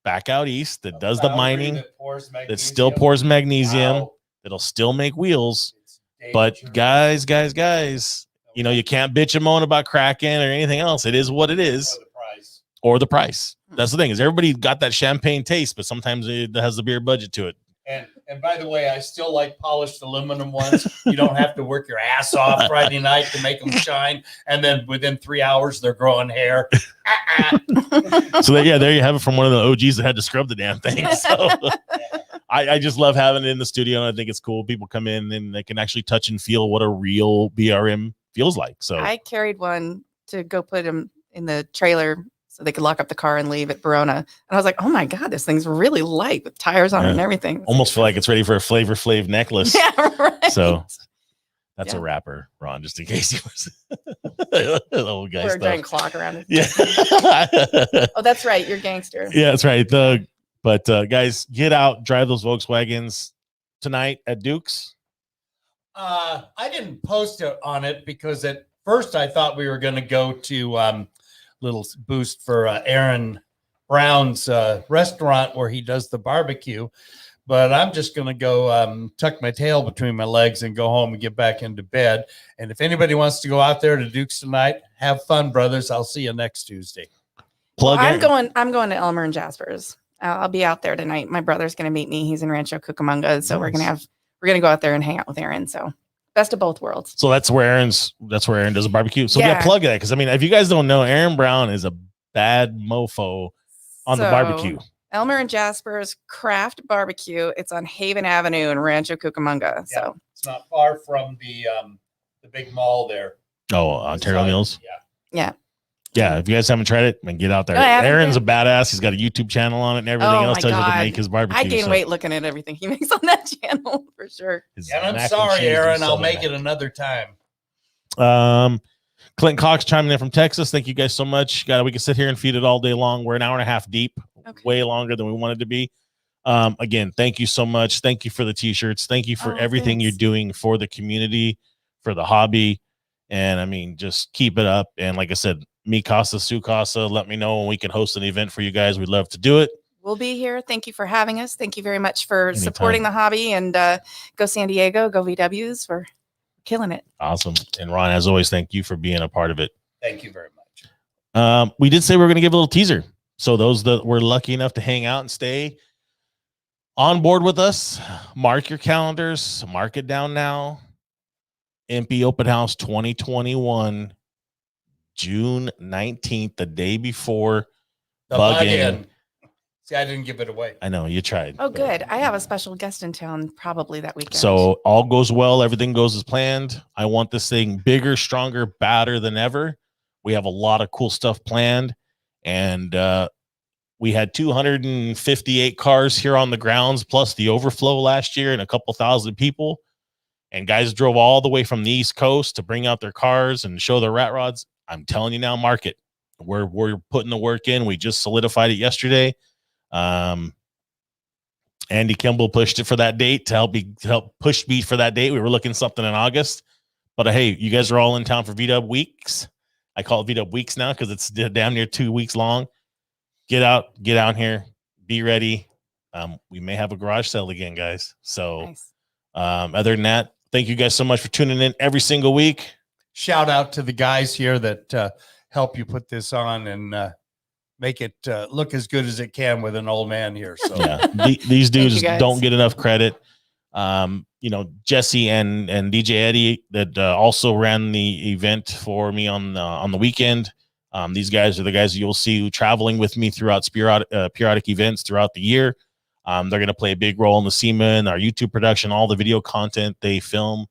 back out east that does the Foundry mining, that that still pours magnesium, Wow. that'll still make wheels. It's But dangerous. guys, you know, you can't bitch and moan about Kraken or anything else. It is what it is, For the price. or the price. That's the thing, is everybody got that champagne taste, but sometimes it has the beer budget to it. And by the way, I still like polished aluminum ones. You don't have to work your ass off Friday night to make them shine, and then within 3 hours they're growing hair. So there you have it from one of the OGs that had to scrub the damn thing. So I just love having it in the studio, and I think it's cool. People come in and they can actually touch and feel what a real BRM feels like. So I carried one to go put him in the trailer so they could lock up the car and leave at Verona. And I was like, oh my God, this thing's really light with tires on it and everything. almost feel like it's ready for a Flavor Flav necklace. Yeah, right. So that's Yeah. a wrapper, Ron, just in case he was old guy Or a stuff. giant clock around it. Yeah. Oh, that's right. You're a gangster. Yeah, that's right. But guys, get out, drive those Volkswagens tonight at Duke's. I didn't post it on it because at first I thought we were going to go to little boost for Aaron Brown's restaurant where he does the barbecue. But I'm just going to go tuck my tail between my legs and go home and get back into bed. And if anybody wants to go out there to Duke's tonight, have fun, brothers. I'll see you next Tuesday. Plug I'm in. going to Elmer and Jasper's. I'll be out there tonight. My brother's going to meet me. He's in Rancho Cucamonga. So we're going to go out there and hang out with Aaron. So best of both worlds. So that's where Aaron does a barbecue. So Yeah. plug that, because I mean, if you guys don't know, Aaron Brown is a bad mofo on the So, barbecue. Elmer and Jasper's Craft Barbecue. It's on Haven Avenue in Rancho Cucamonga. Yeah. So It's not far from the big mall there. Oh, Ontario Mills. Yeah. Yeah, if you guys haven't tried it, then get out there. No, I haven't Aaron's been. a badass. He's got a YouTube channel on it and everything Oh else. my Tells you how to God. make his barbecue. I gain so weight looking at everything he makes on that channel for sure. his And I'm mac sorry, cheese Aaron. and I'll Southern make mac. it another time. Clinton Cox chiming in from Texas. Thank you guys so much. We can sit here and feed it all day long. We're an hour and a half deep, Okay. way longer than we wanted to be. Again, thank you so much. Thank you for the t-shirts. Thank you for Oh, everything you're thanks. doing for the community, for the hobby. And I mean, just keep it up. And like I said, mi casa, su casa, let me know when we can host an event for you guys. We'd love to do it. We'll be here. Thank you for having us. Thank you very much for Anytime. supporting the hobby, and go San Diego, go VWs. We're killing it. Awesome. And Ron, as always, thank you for being a part of it. Thank you very much. We did say we were going to give a little teaser. So those that were lucky enough to hang out and stay on board with us, mark your calendars, mark it down now. MP Open House 2021, June 19th, the day before. The Bug-in. See, I didn't give it away. I know you tried. Oh, but- good. I have a special guest in town probably that weekend. So all goes well. Everything goes as planned. I want this thing bigger, stronger, badder than ever. We have a lot of cool stuff planned. And we had 258 cars here on the grounds, plus the overflow last year and a couple thousand people. And guys drove all the way from the East Coast to bring out their cars and show their rat rods. I'm telling you now, mark it. We're putting the work in. We just solidified it yesterday. Andy Kimball pushed it for that date to help push me for that date. We were looking something in August, but hey, you guys are all in town for VW weeks. I call it VW weeks now because it's damn near 2 weeks long. Get out here, be ready. We may have a garage sale again, guys. So nice. Other than that, thank you guys so much for tuning in every single week. Shout out to the guys here that help you put this on and make it look as good as it can with an old man here. So Yeah, these dudes guys. don't get enough credit. Jesse and DJ Eddie that also ran the event for me on the weekend. These guys are the guys you'll see traveling with me throughout periodic events throughout the year. They're going to play a big role in the SEMA, our YouTube production, all the video content they film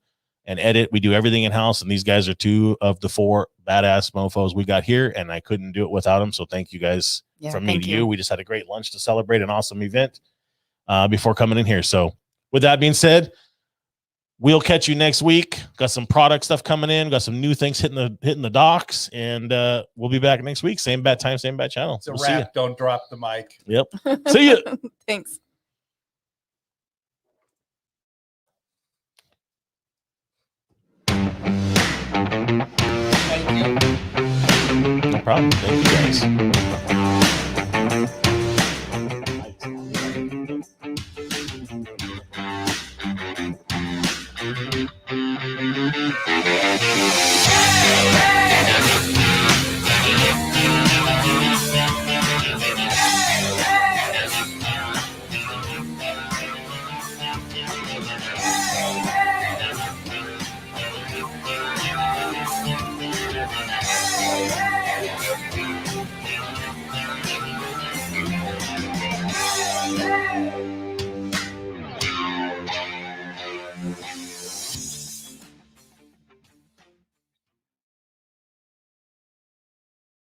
and edit. We do everything in house, and these guys are 2 of the 4 badass mofos we got here, and I couldn't do it without them. So thank you guys. Yeah, From me thank to you. We just had a great lunch to celebrate an awesome event before coming in here. So with that being said, we'll catch you next week. Got some product stuff coming in, got some new things hitting the docks, and we'll be back next week. Same bad time, same bad channel. it's a We'll see wrap. Don't drop the mic. you. Yep. See you. Thanks. Thank you. No problem. Thank you guys.